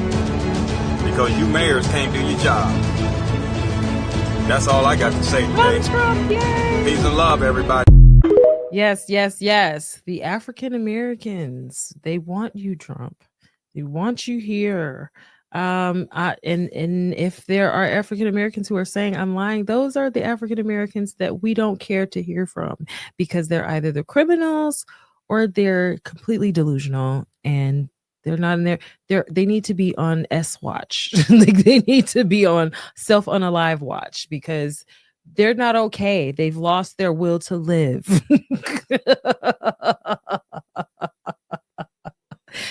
because you mayors can't do your job. That's all I got to say today. Trump, yay! Peace and love, everybody. Yes. The African Americans, they want you, Trump. They want you here. And if there are African Americans who are saying I'm lying, those are the African Americans that we don't care to hear from, because they're either the criminals or they're completely delusional and they're not in there. They need to be on S watch. Like, they need to be on self-unalive watch, because they're not okay. They've lost their will to live.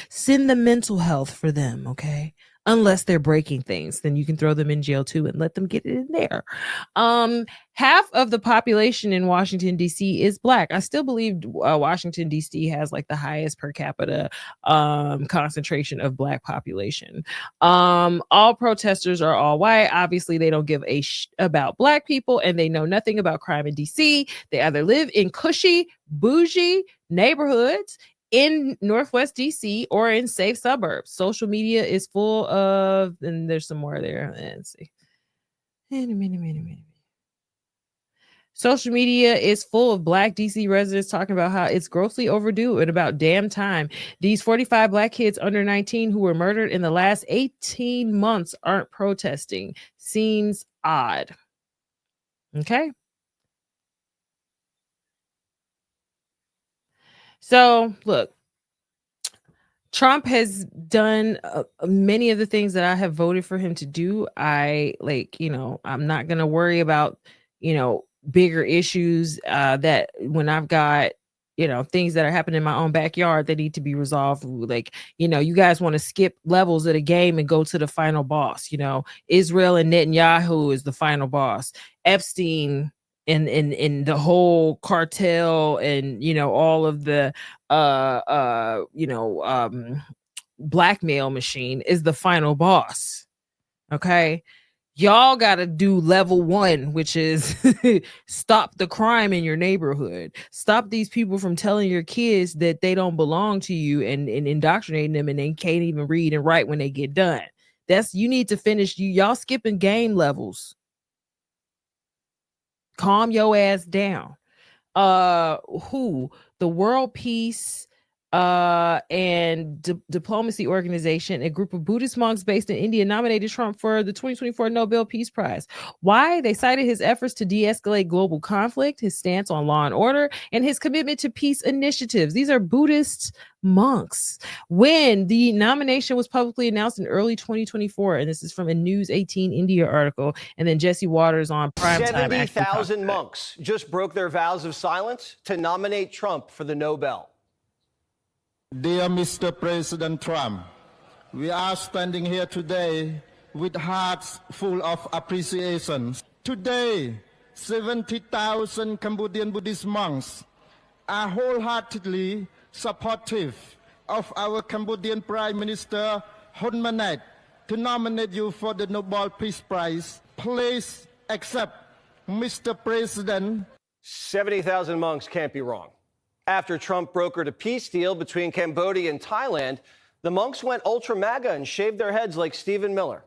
Send the mental health for them, okay? Unless they're breaking things, then you can throw them in jail too and let them get it in there. Half of the population in Washington, D.C. is black. I still believe Washington, D.C. has like the highest per capita concentration of black population. All protesters are all white. Obviously, they don't give a about black people, and they know nothing about crime in D.C. They either live in cushy, bougie neighborhoods in Northwest DC or in safe suburbs. Social media is full of, and there's some more there. Let's see. Social media is full of Black DC residents talking about how it's grossly overdue and about damn time. These 45 Black kids under 19 who were murdered in the last 18 months aren't protesting. Seems odd. Okay. So, look, Trump has done many of the things that I have voted for him to do. I'm not going to worry about, bigger issues that when I've got, things that are happening in my own backyard that need to be resolved. Like, you guys want to skip levels of the game and go to the final boss. Israel and Netanyahu is the final boss. Epstein in the whole cartel and all of the blackmail machine is the final boss. Okay, y'all got to do level 1, which is stop the crime in your neighborhood. Stop these people from telling your kids that they don't belong to you and indoctrinating them and they can't even read and write when they get done. You need to finish. Y'all skipping game levels. Calm your ass down. The World Peace and Diplomacy Organization, a group of Buddhist monks based in India, nominated Trump for the 2024 Nobel Peace Prize. Why? They cited his efforts to de-escalate global conflict, his stance on law and order, and his commitment to peace initiatives. These are Buddhist monks. When the nomination was publicly announced in early 2024, and this is from a News 18 India article, and then Jesse Waters on Primetime. 70,000 monks just broke their vows of silence to nominate Trump for the Nobel. Dear Mr. President Trump, we are standing here today with hearts full of appreciation. Today, 70,000 Cambodian Buddhist monks are wholeheartedly supportive of our Cambodian Prime Minister Hun Manet to nominate you for the Nobel Peace Prize. Please accept, Mr. President. 70,000 monks can't be wrong. After Trump brokered a peace deal between Cambodia and Thailand, the monks went ultra MAGA and shaved their heads like Stephen Miller.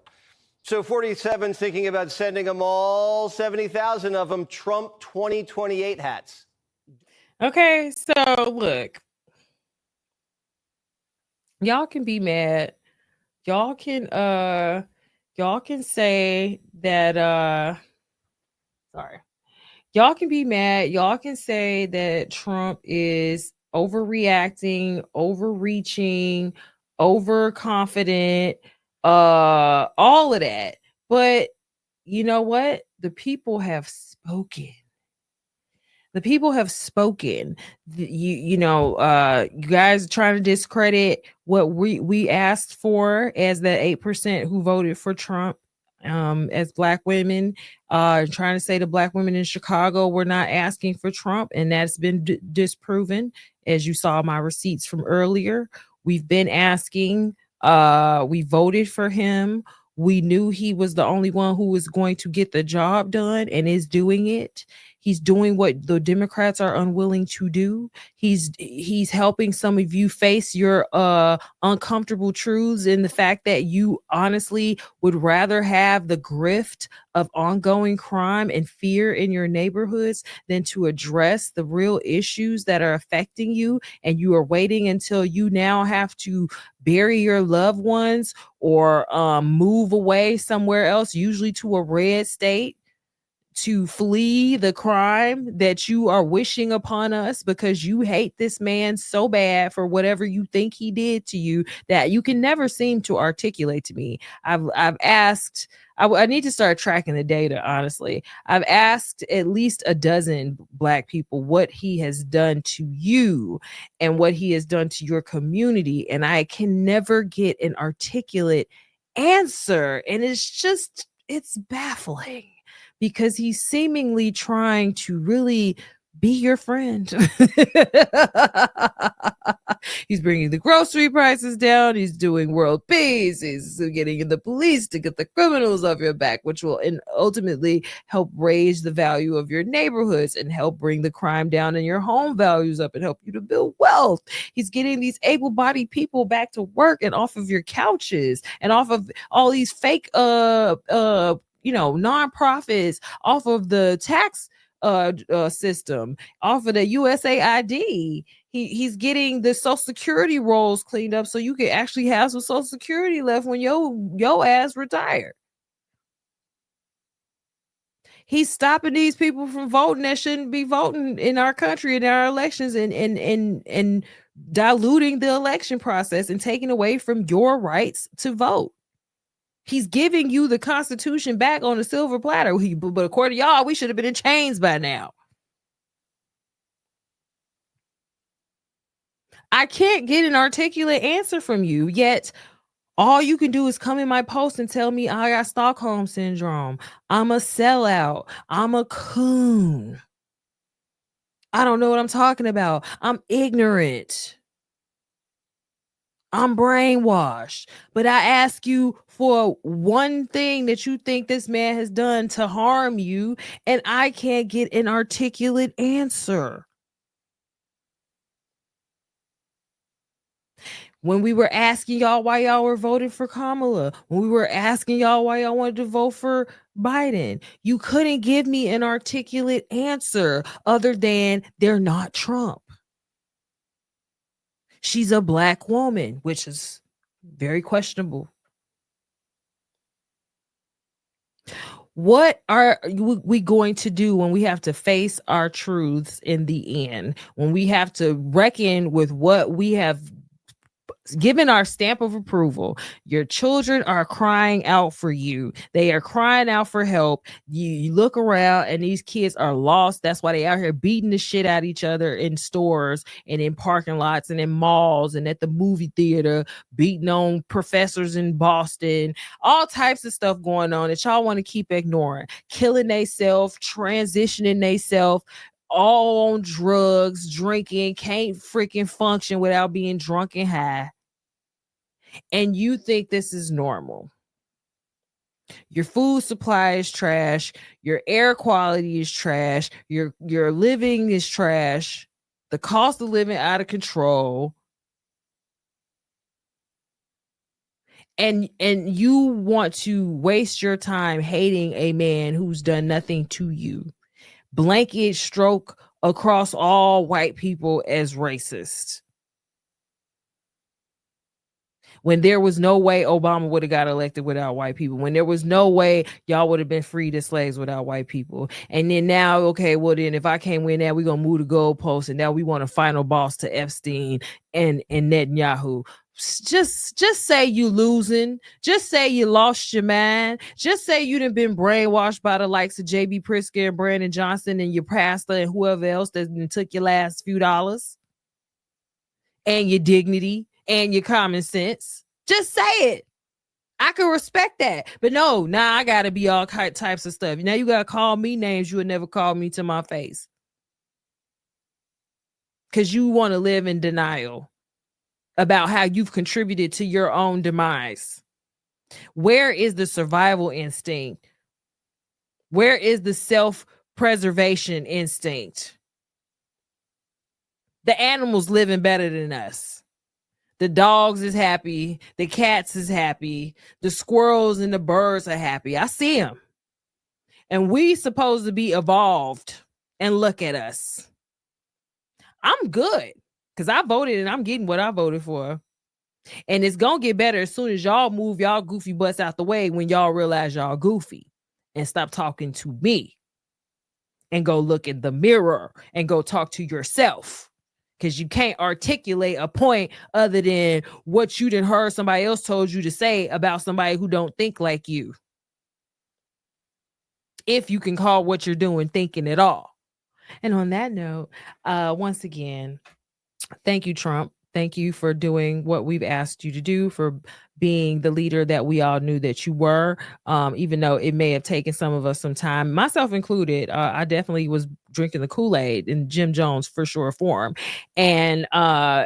So 47's thinking about sending them all 70,000 of them Trump 2028 hats. Okay, so look, y'all can be mad. Y'all can say that sorry. Y'all can be mad. Y'all can say that Trump is overreacting, overreaching, overconfident, all of that. But you know what? The people have spoken. The people have spoken. You guys are trying to discredit what we asked for as the 8% who voted for Trump. As Black women, trying to say to Black women in Chicago, we're not asking for Trump, and that's been disproven. As you saw my receipts from earlier, we've been asking. We voted for him. We knew he was the only one who was going to get the job done and is doing it. He's doing what the Democrats are unwilling to do. He's helping some of you face your uncomfortable truths in the fact that you honestly would rather have the grift of ongoing crime and fear in your neighborhoods than to address the real issues that are affecting you. And you are waiting until you now have to bury your loved ones or move away somewhere else, usually to a red state, to flee the crime that you are wishing upon us because you hate this man so bad for whatever you think he did to you that you can never seem to articulate to me. I've asked, I need to start tracking the data, honestly. I've asked at least a dozen Black people what he has done to you and what he has done to your community, and I can never get an articulate answer, and it's baffling. Because he's seemingly trying to really be your friend. He's bringing the grocery prices down. He's doing world peace. He's getting the police to get the criminals off your back, which will ultimately help raise the value of your neighborhoods and help bring the crime down and your home values up and help you to build wealth. He's getting these able-bodied people back to work and off of your couches and off of all these fake nonprofits, off of the tax system, off of the USAID. He's getting the Social Security rolls cleaned up so you can actually have some Social Security left when your ass retired. He's stopping these people from voting that shouldn't be voting in our country, in our elections, and diluting the election process and taking away from your rights to vote. He's giving you the Constitution back on a silver platter. But according to y'all, we should have been in chains by now. I can't get an articulate answer from you, yet all you can do is come in my post and tell me I got Stockholm syndrome. I'm a sellout. I'm a coon. I don't know what I'm talking about. I'm ignorant. I'm brainwashed. But I ask you for one thing that you think this man has done to harm you, and I can't get an articulate answer. When we were asking y'all why y'all were voting for Kamala, when we were asking y'all why y'all wanted to vote for Biden, you couldn't give me an articulate answer other than they're not Trump. She's a black woman, which is very questionable. What are we going to do when we have to face our truths in the end? When we have to reckon with what we have given our stamp of approval? Your children are crying out for you. They are crying out for help. You look around and these kids are lost. That's why they out here beating the shit out of each other in stores and in parking lots and in malls and at the movie theater, beating on professors in Boston, all types of stuff going on that y'all want to keep ignoring, killing theyself, transitioning theyself, all on drugs, drinking, can't freaking function without being drunk and high. And you think this is normal. Your food supply is trash. Your air quality is trash. Your living is trash. The cost of living out of control. And you want to waste your time hating a man who's done nothing to you. Blanket stroke across all white people as racist. When there was no way Obama would have got elected without white people. When there was no way y'all would have been freed as slaves without white people. And then now, okay, well then if I can't win that, we're going to move the goalposts. And now we want a final boss to Epstein and Netanyahu. Just say you losing. Just say you lost your mind. Just say you done been brainwashed by the likes of J.B. Pritzker and Brandon Johnson and your pastor and whoever else that took your last few dollars and your dignity and your common sense. Just say it. I can respect that. But no, now I gotta be all types of stuff. Now you gotta call me names you would never call me to my face. Because you want to live in denial about how you've contributed to your own demise. Where is the survival instinct? Where is the self-preservation instinct? The animals living better than us. The dogs is happy. The cats is happy. The squirrels and the birds are happy. I see them. And we supposed to be evolved. And look at us. I'm good. Because I voted and I'm getting what I voted for. And it's going to get better as soon as y'all move y'all goofy butts out the way when y'all realize y'all goofy. And stop talking to me. And go look in the mirror. And go talk to yourself. Because you can't articulate a point other than what you done heard somebody else told you to say about somebody who don't think like you. If you can call what you're doing thinking at all. And on that note, once again, thank you, Trump. Thank you for doing what we've asked you to do, for being the leader that we all knew that you were, even though it may have taken some of us some time, myself included. I definitely was drinking the Kool-Aid in Jim Jones for sure form. And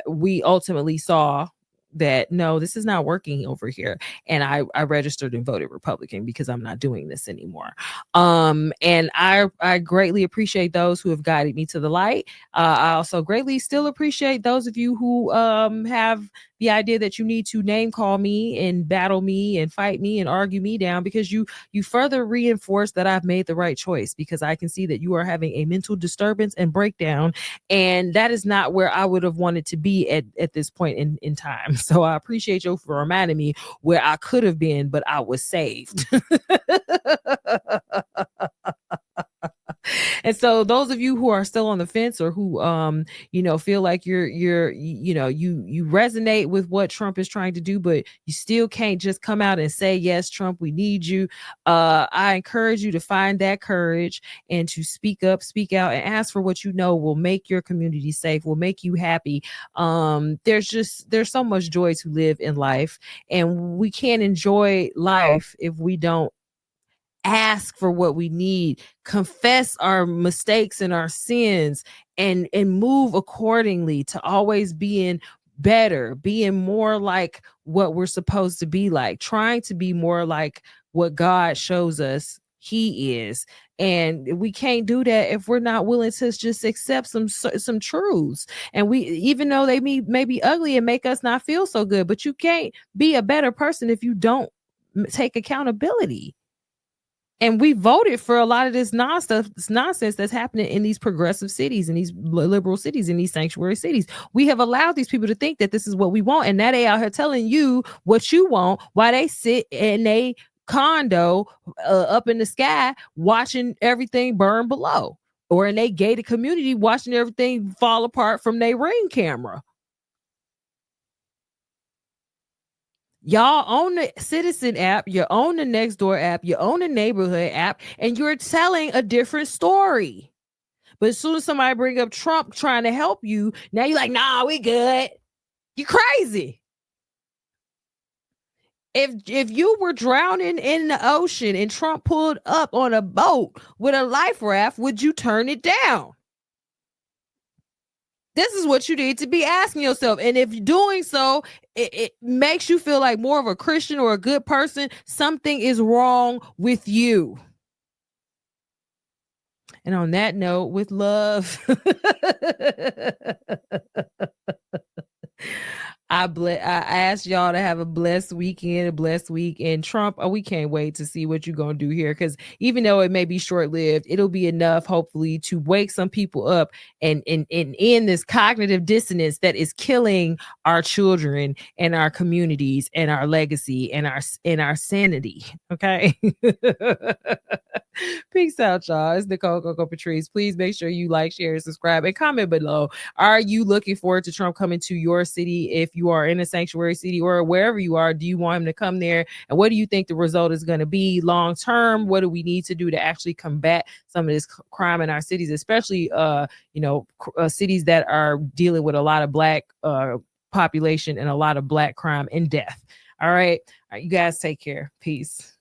we ultimately saw that, no, this is not working over here. And I registered and voted Republican because I'm not doing this anymore. And I greatly appreciate those who have guided me to the light. I also greatly still appreciate those of you who have the idea that you need to name call me and battle me and fight me and argue me down, because you further reinforce that I've made the right choice, because I can see that you are having a mental disturbance and breakdown, and that is not where I would have wanted to be at this point in time. So I appreciate you for reminding me where I could have been, but I was saved. And so those of you who are still on the fence, or who feel like you resonate with what Trump is trying to do, but you still can't just come out and say, yes, Trump, we need you. I encourage you to find that courage and to speak up, speak out, and ask for what you know will make your community safe, will make you happy. There's so much joy to live in life, and we can't enjoy life if we don't ask for what we need, confess our mistakes and our sins, and move accordingly to always being better, being more like what we're supposed to be like, trying to be more like what God shows us he is. And we can't do that if we're not willing to just accept some truths. And we, even though they may be ugly and make us not feel so good, but you can't be a better person if you don't take accountability. And we voted for a lot of this nonsense that's happening in these progressive cities, in these liberal cities, in these sanctuary cities. We have allowed these people to think that this is what we want, and now they out here telling you what you want while they sit in a condo up in the sky watching everything burn below, or in a gated community watching everything fall apart from their Ring camera. Y'all own the Citizen app, you own the Nextdoor app, you own the Neighborhood app, and you're telling a different story. But as soon as somebody bring up Trump trying to help you, now you're like, nah, we good. You crazy. If you were drowning in the ocean and Trump pulled up on a boat with a life raft, would you turn it down? This is what you need to be asking yourself. And if doing so, it makes you feel like more of a Christian or a good person, something is wrong with you. And on that note, with love, I asked y'all to have a blessed weekend, a blessed week. And Trump, we can't wait to see what you're going to do here, because even though it may be short-lived, it'll be enough, hopefully, to wake some people up and end this cognitive dissonance that is killing our children and our communities and our legacy and our sanity. Okay. Peace out, y'all. It's Nicole Coco Patrice. Please make sure you like, share, subscribe, and comment below. Are you looking forward to Trump coming to your city? If you are in a sanctuary city or wherever you are, do you want him to come there? And what do you think the result is going to be long term? What do we need to do to actually combat some of this crime in our cities, especially cities that are dealing with a lot of Black population and a lot of Black crime and death? All right, you guys take care. Peace.